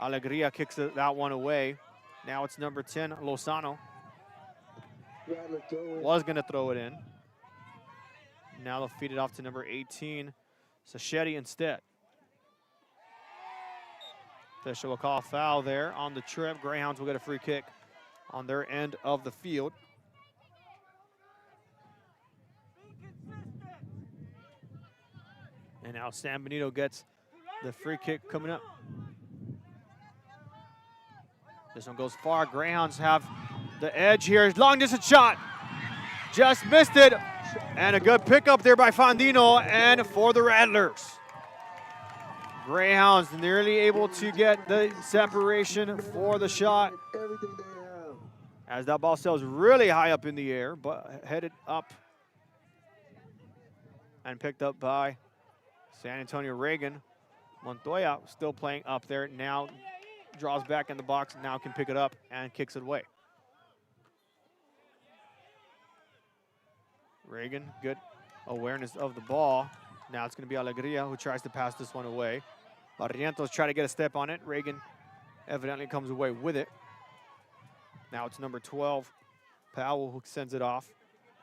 B: Alegria kicks that one away. Now it's number 10, Lozano.
A: Rattler throw-in.
B: Was gonna throw it in. Now they'll feed it off to number 18, Sacchetti instead. Official will call a foul there on the trip. Greyhounds will get a free kick on their end of the field. And now San Benito gets the free kick coming up. This one goes far. Greyhounds have the edge here. Long distance shot. Just missed it. And a good pickup there by Fondino and for the Rattlers. Greyhounds nearly able to get the separation for the shot.
A: Everything they have.
B: As that ball sails really high up in the air, but headed up and picked up by San Antonio Reagan. Montoya still playing up there. Now draws back in the box. Now can pick it up and kicks it away. Reagan, good awareness of the ball. Now it's going to be Alegria who tries to pass this one away. Barrientos try to get a step on it. Reagan evidently comes away with it. Now it's number 12, Powell, who sends it off.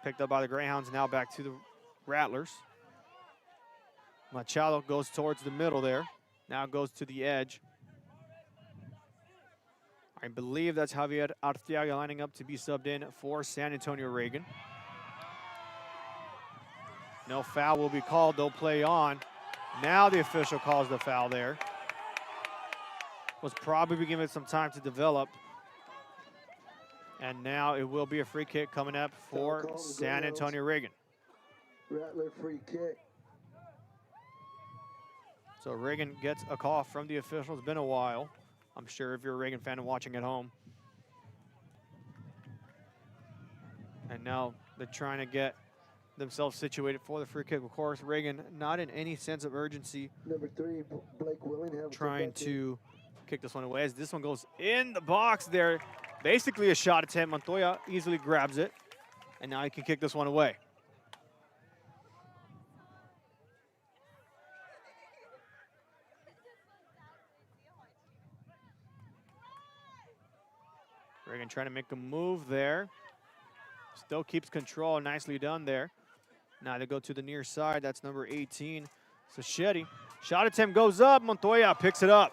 B: Picked up by the Greyhounds, now back to the Rattlers. Machado goes towards the middle there. Now goes to the edge. I believe that's Javier Arteaga lining up to be subbed in for San Antonio Reagan. No foul will be called, they'll play on. Now the official calls the foul there. Was probably given some time to develop. And now it will be a free kick coming up for San Antonio Reagan.
A: Rattler free kick.
B: So Reagan gets a call from the official. It's been a while. I'm sure if you're a Reagan fan and watching at home. And now they're trying to get themselves situated for the free kick. Of course, Reagan not in any sense of urgency.
A: Number 3, Blake Willingham.
B: Trying to kick this one away as this one goes in the box there. Basically a shot attempt. Montoya easily grabs it. And now he can kick this one away. Reagan trying to make a move there. Still keeps control. Nicely done there. Now they go to the near side. That's number 18, Sacchetti. Shot attempt goes up. Montoya picks it up.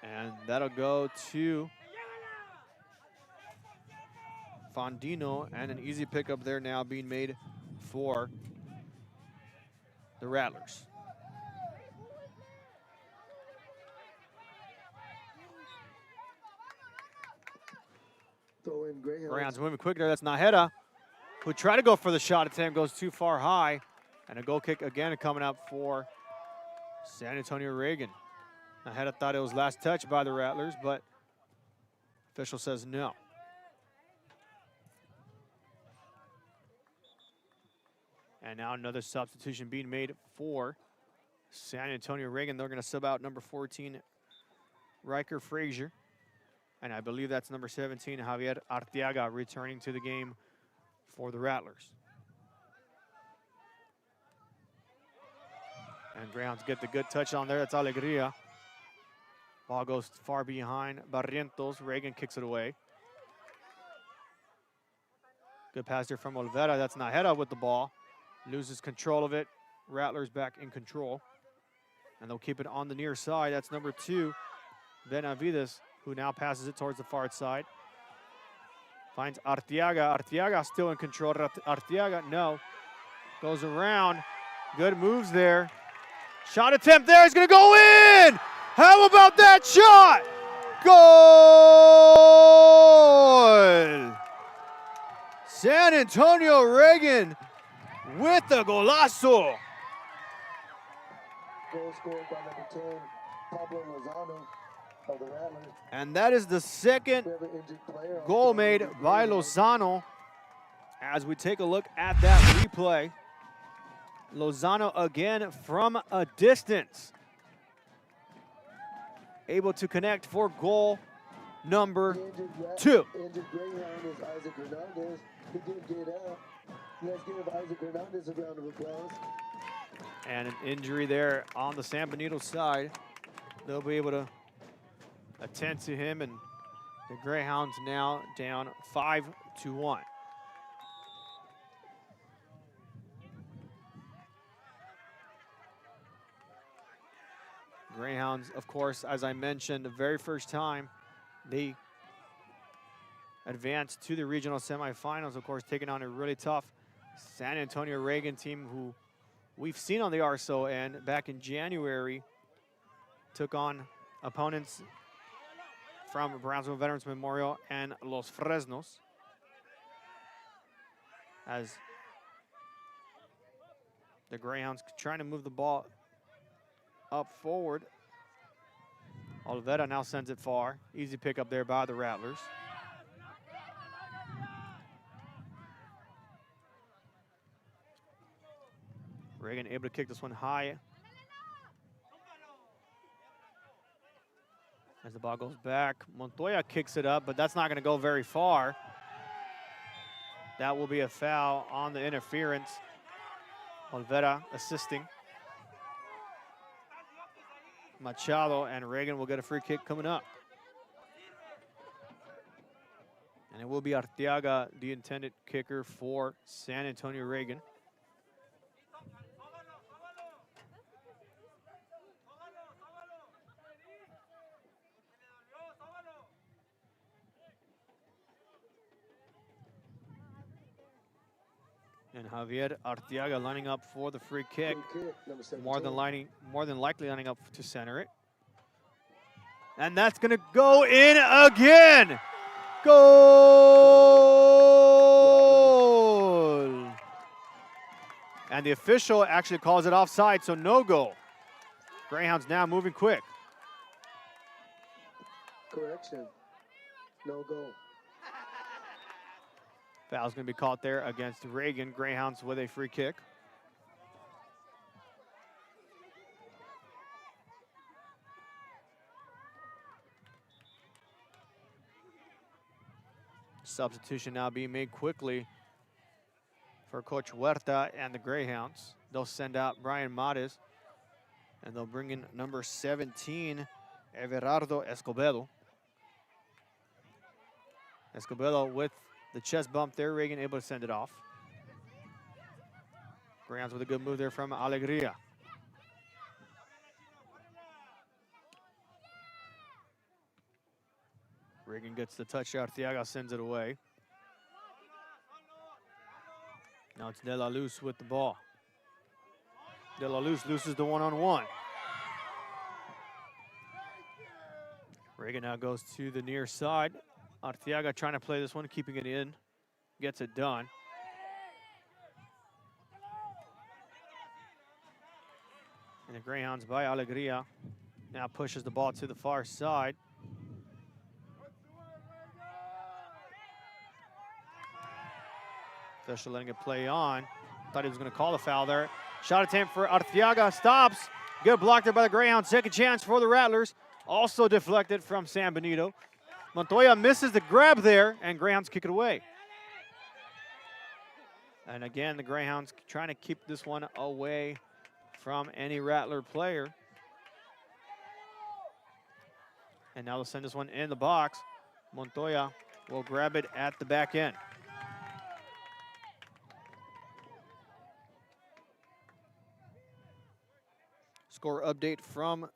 B: And that'll go to Fondino, and an easy pickup there now being made for the Rattlers.
A: Throw in Greyhounds.
B: Greyhounds moving quick there. That's Najera, who tried to go for the shot attempt, goes too far high. And a goal kick again coming up for San Antonio Reagan. Najera thought it was last touch by the Rattlers, but official says no. And now another substitution being made for San Antonio Reagan. They're going to sub out number 14, Riker Frazier. And I believe that's number 17, Javier Arteaga, returning to the game for the Rattlers. And Greyhounds get the good touch on there. That's Alegria. Ball goes far behind Barrientos. Reagan kicks it away. Good pass there from Olvera. That's Najera with the ball. Loses control of it. Rattlers back in control. And they'll keep it on the near side. That's number 2, Benavides, who now passes it towards the far side. Finds Arteaga. Arteaga still in control. Arteaga, no. Goes around. Good moves there. Shot attempt there. It's going to go in. How about that shot? Goal! San Antonio Reagan with the golazo.
A: Goal scored by number 10, Pablo Lozano of the Rattlers.
B: And that is the second goal made by Lozano. As we take a look at that replay, Lozano again from a distance, able to connect for goal number 2.
A: Injured Greyhound is Isaac Hernandez. He did get out. Let's give Isaac Hernandez a round of applause.
B: And an injury there on the San Benito side. They'll be able to attend to him, and the Greyhounds now down 5-1. Greyhounds, of course, as I mentioned, the very first time they advanced to the regional semifinals, of course, taking on a really tough San Antonio Reagan team who we've seen on the RSO end back in January, took on opponents from Brownsville Veterans Memorial and Los Fresnos. As the Greyhounds trying to move the ball up forward. Olvera now sends it far. Easy pick up there by the Rattlers. Reagan able to kick this one high. As the ball goes back, Montoya kicks it up, but that's not going to go very far. That will be a foul on the interference. Olvera assisting. Machado and Reagan will get a free kick coming up. And it will be Arteaga, the intended kicker for San Antonio Reagan. And Javier Arteaga lining up for the free kick. More than likely lining up to center it. And that's going to go in again. Goal! And the official actually calls it offside, so no goal. Greyhounds now moving quick.
A: Correction. No goal.
B: Foul's going to be caught there against Reagan. Greyhounds with a free kick. Substitution now being made quickly for Coach Huerta and the Greyhounds. They'll send out Brian Mares, and they'll bring in number 17, Everardo Escobedo. Escobedo with the chest bump there. Reagan able to send it off. Greyhounds with a good move there from Alegria. Reagan gets the touch. Arteaga sends it away. Now it's De La Luz with the ball. De La Luz loses the one-on-one. Reagan now goes to the near side. Arteaga trying to play this one, keeping it in. Gets it done. And the Greyhounds by Alegria now pushes the ball to the far side. Official letting it play on. Thought he was going to call the foul there. Shot attempt for Arteaga. Stops. Good block there by the Greyhounds. Second chance for the Rattlers. Also deflected from San Benito. Montoya misses the grab there, and Greyhounds kick it away. And again, the Greyhounds trying to keep this one away from any Rattler player. And now they'll send this one in the box. Montoya will grab it at the back end. Score update from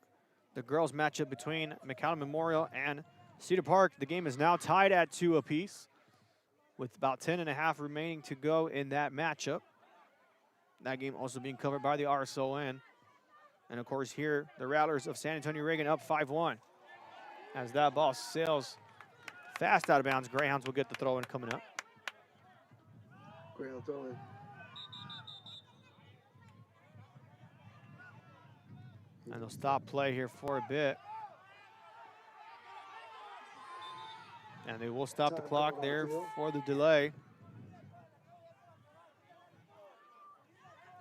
B: the girls matchup between McAllen Memorial and Cedar Park. The game is now tied at 2 apiece with about 10.5 remaining to go in that matchup. That game also being covered by the RSON. And of course here, the Rattlers of San Antonio Reagan up 5-1. As that ball sails fast out of bounds, Greyhounds will get the throw in coming up.
A: Greyhound throw in.
B: And they'll stop play here for a bit. And they will stop the clock there for the delay.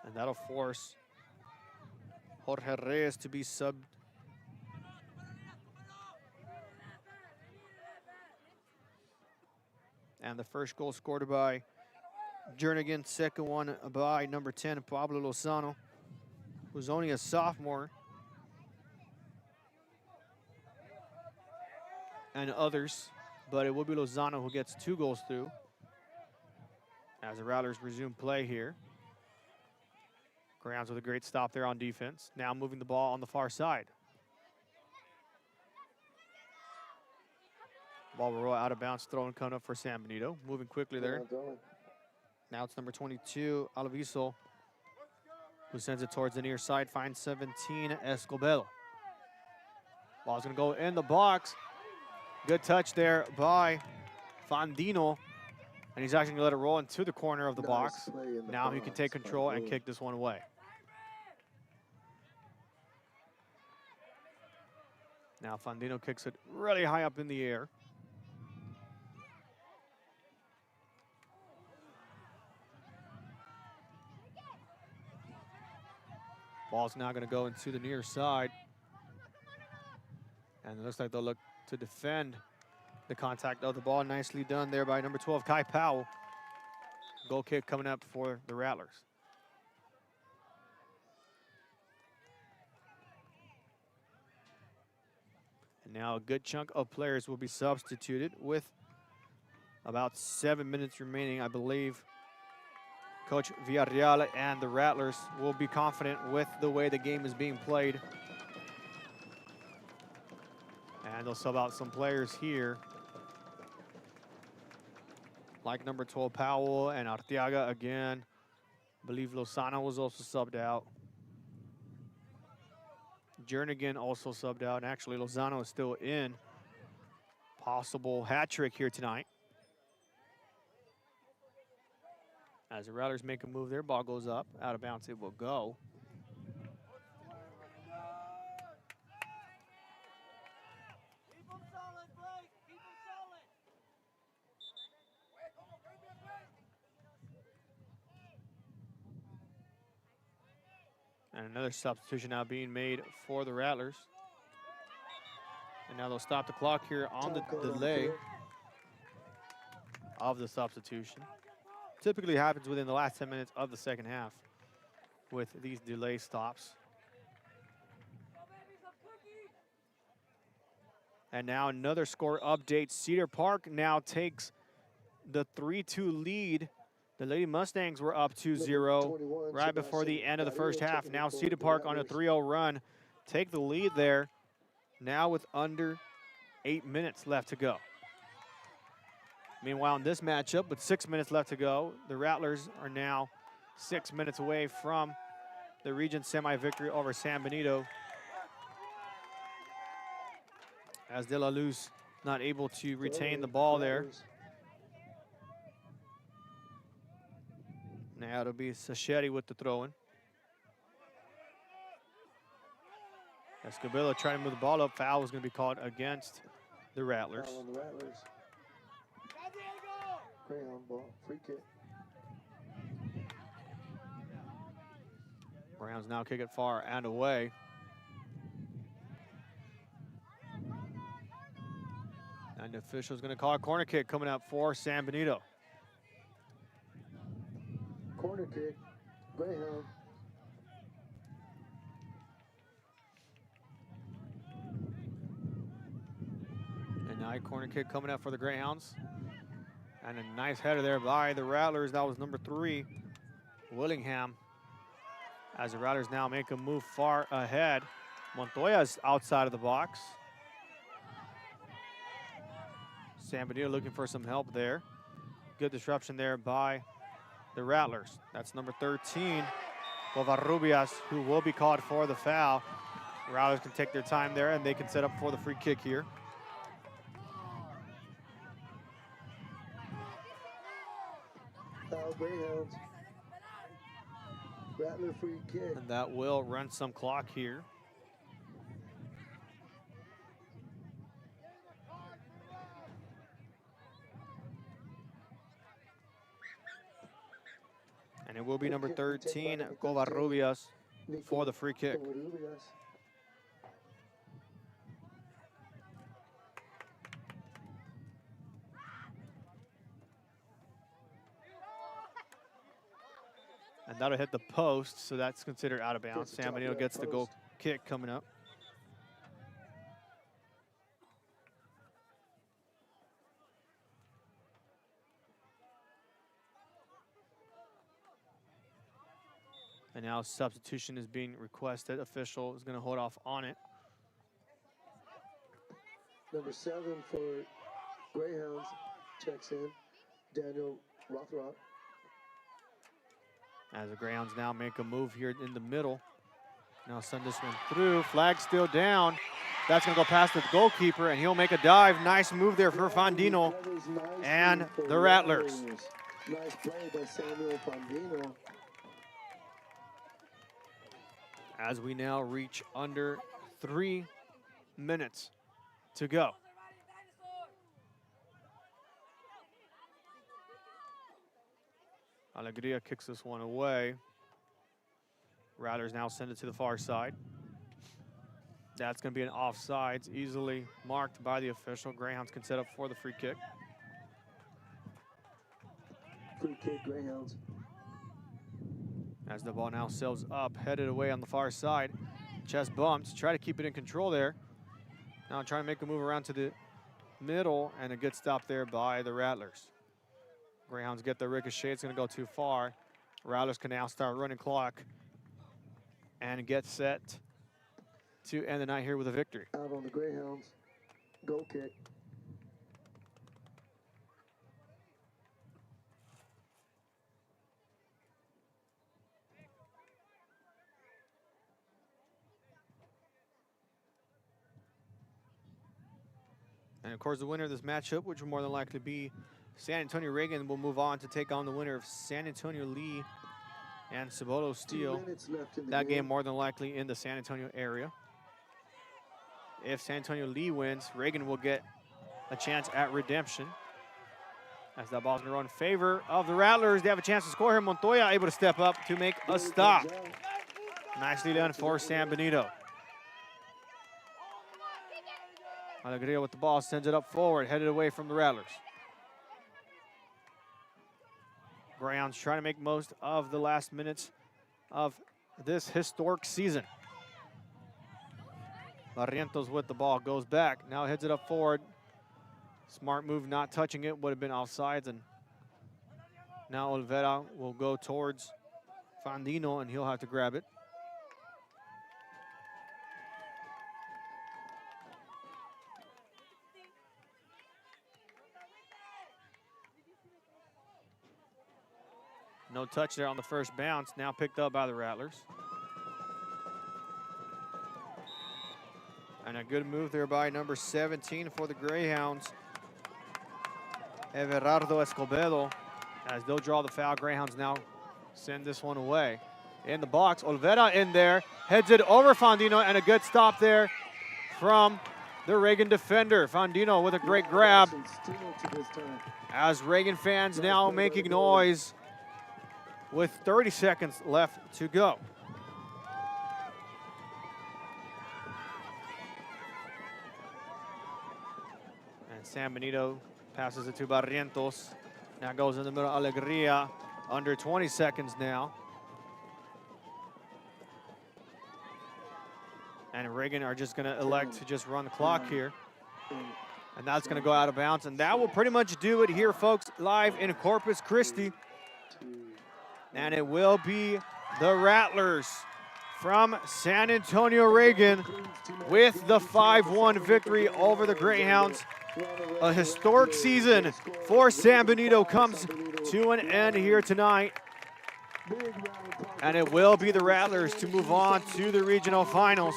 B: And that'll force Jorge Reyes to be subbed. And the first goal scored by Jernigan, second one by number 10, Pablo Lozano, who's only a sophomore. And others, but it will be Lozano who gets 2 goals through as the Rattlers resume play here. Greyhounds with a great stop there on defense. Now moving the ball on the far side. Ball will roll out of bounds, throw coming up for San Benito. Moving quickly there. Now it's number 22, Alviso, who sends it towards the near side, finds 17, Escobedo. Ball's gonna go in the box. Good touch there by Fandino. And he's actually gonna let it roll into the corner of the box. Now he can take control and kick this one away. Now Fandino kicks it really high up in the air. Ball's now gonna go into the near side. And it looks like they'll look to defend the contact of the ball. Nicely done there by number 12, Kai Powell. Goal kick coming up for the Rattlers. And now a good chunk of players will be substituted with about 7 minutes remaining, I believe. Coach Villarreal and the Rattlers will be confident with the way the game is being played. And they'll sub out some players here, like number 12, Powell, and Arteaga again. I believe Lozano was also subbed out. Jernigan also subbed out, and actually Lozano is still in. Possible hat trick here tonight. As the Rattlers make a move, their ball goes up. Out of bounds, it will go. And another substitution now being made for the Rattlers. And now they'll stop the clock here on the delay of the substitution. Typically happens within the last 10 minutes of the second half with these delay stops. And now another score update. Cedar Park now takes the 3-2 lead. The Lady Mustangs were up 2-0 right before the end of the first half. Now Cedar Park on a 3-0 run take the lead there, now with under 8 minutes left to go. Meanwhile, in this matchup, with 6 minutes left to go, the Rattlers are now 6 minutes away from the region semi-victory over San Benito, as De La Luz not able to retain the ball there. Now it'll be Sachetti with the throw-in. Escobedo trying to move the ball up. Foul was going to be called against the Rattlers.
A: Foul on the Rattlers. Greyhound ball, free kick.
B: Browns now kick it far and away. And the official's going to call a corner kick coming up for San Benito.
A: Corner kick, Greyhound.
B: High corner kick coming up for the Greyhounds. And a nice header there by the Rattlers. That was number 3, Willingham. As the Rattlers now make a move far ahead. Montoya's outside of the box. San Benito looking for some help there. Good disruption there by the Rattlers. That's number 13, Covarrubias, who will be called for the foul. The Rattlers can take their time there, and they can set up for the free kick here.
A: Foul Greyhounds. Rattler free kick.
B: And that will run some clock here. And it will be number 13, Covarrubias, for the free kick. And that'll hit the post, so that's considered out of bounds. San Benito gets the goal kick coming up. And now substitution is being requested. Official is going to hold off on it.
A: Number 7 for Greyhounds checks in, Daniel Rothrock.
B: As the Greyhounds now make a move here in the middle. Now send this one through. Flag still down. That's going to go past the goalkeeper, and he'll make a dive. Nice move there for Fandino and the Rattlers.
A: Nice play by Samuel Fandino.
B: As we now reach under 3 minutes to go. Alegria kicks this one away. Rattlers now send it to the far side. That's going to be an offsides, easily marked by the official. Greyhounds can set up for the free kick.
A: Free kick, Greyhounds.
B: As the ball now sails up, headed away on the far side. Chest bumps, try to keep it in control there. Now trying to make a move around to the middle, and a good stop there by the Rattlers. Greyhounds get the ricochet, it's gonna go too far. Rattlers can now start running clock and get set to end the night here with a victory.
A: Out on the Greyhounds, goal kick.
B: And of course, the winner of this matchup, which will more than likely be San Antonio Reagan, will move on to take on the winner of San Antonio Lee and Cibolo Steel. That game more than likely in the San Antonio area. If San Antonio Lee wins, Reagan will get a chance at redemption. As that ball's gonna run in favor of the Rattlers. They have a chance to score here. Montoya able to step up to make a stop. Nicely done for San Benito. Alegria with the ball, sends it up forward, headed away from the Rattlers. Greyhounds trying to make most of the last minutes of this historic season. Barrientos with the ball, goes back, now heads it up forward. Smart move, not touching it, would have been offsides, and now Olvera will go towards Fandino, and he'll have to grab it. No touch there on the first bounce, now picked up by the Rattlers. And a good move there by number 17 for the Greyhounds, Everardo Escobedo. As they'll draw the foul, Greyhounds now send this one away. In the box, Olvera in there, heads it over Fandino, and a good stop there from the Reagan defender. Fandino with a great grab. As Reagan fans now making noise with 30 seconds left to go. And San Benito passes it to Barrientos. Now goes in the middle, Alegria, under 20 seconds now. And Reagan are just gonna elect to just run the clock here. And that's going to go out of bounds. And that will pretty much do it here, folks, live in Corpus Christi. And it will be the Rattlers from San Antonio Reagan with the 5-1 victory over the Greyhounds. A historic season for San Benito comes to an end here tonight. And it will be the Rattlers to move on to the regional finals.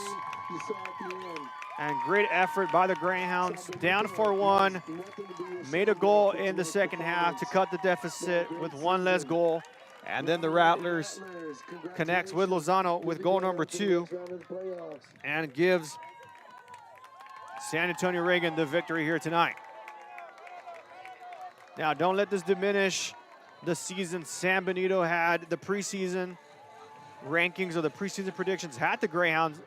B: And great effort by the Greyhounds, down 4-1, made a goal in the second half to cut the deficit with one less goal. And then the Rattlers connects with Lozano with goal number 2 and gives San Antonio Reagan the victory here tonight. Now, don't let this diminish the season San Benito had. The preseason rankings or the preseason predictions had the Greyhounds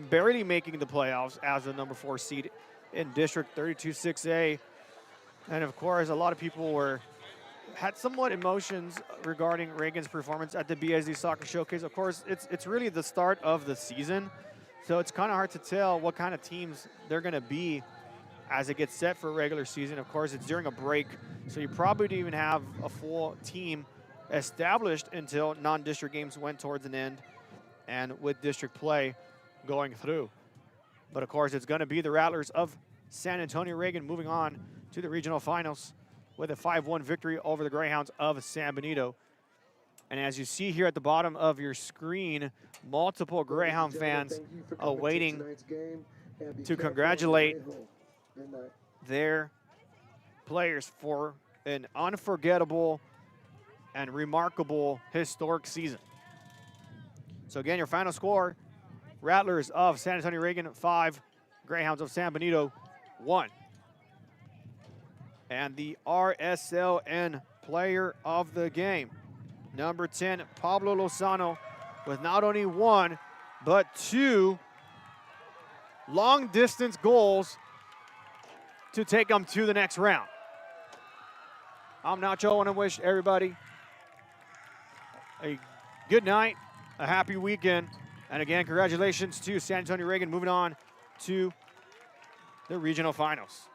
B: barely making the playoffs as the number 4 seed in District 32-6A. And of course, a lot of people had somewhat emotions regarding Reagan's performance at the BSD Soccer Showcase. Of course, it's really the start of the season, so it's kind of hard to tell what kind of teams they're going to be as it gets set for regular season. Of course, it's during a break, so you probably don't even have a full team established until non-district games went towards an end and with district play going through. But of course, it's going to be the Rattlers of San Antonio Reagan moving on to the regional finals with a 5-1 victory over the Greyhounds of San Benito. And as you see here at the bottom of your screen, multiple Greyhound fans awaiting to congratulate their players for an unforgettable and remarkable historic season. So again, your final score, Rattlers of San Antonio Reagan 5, Greyhounds of San Benito 1. And the RSLN player of the game, number 10, Pablo Lozano, with not only 1, but 2 long-distance goals to take them to the next round. I'm Nacho. I want to wish everybody a good night, a happy weekend, and again, congratulations to San Antonio Reagan moving on to the regional finals.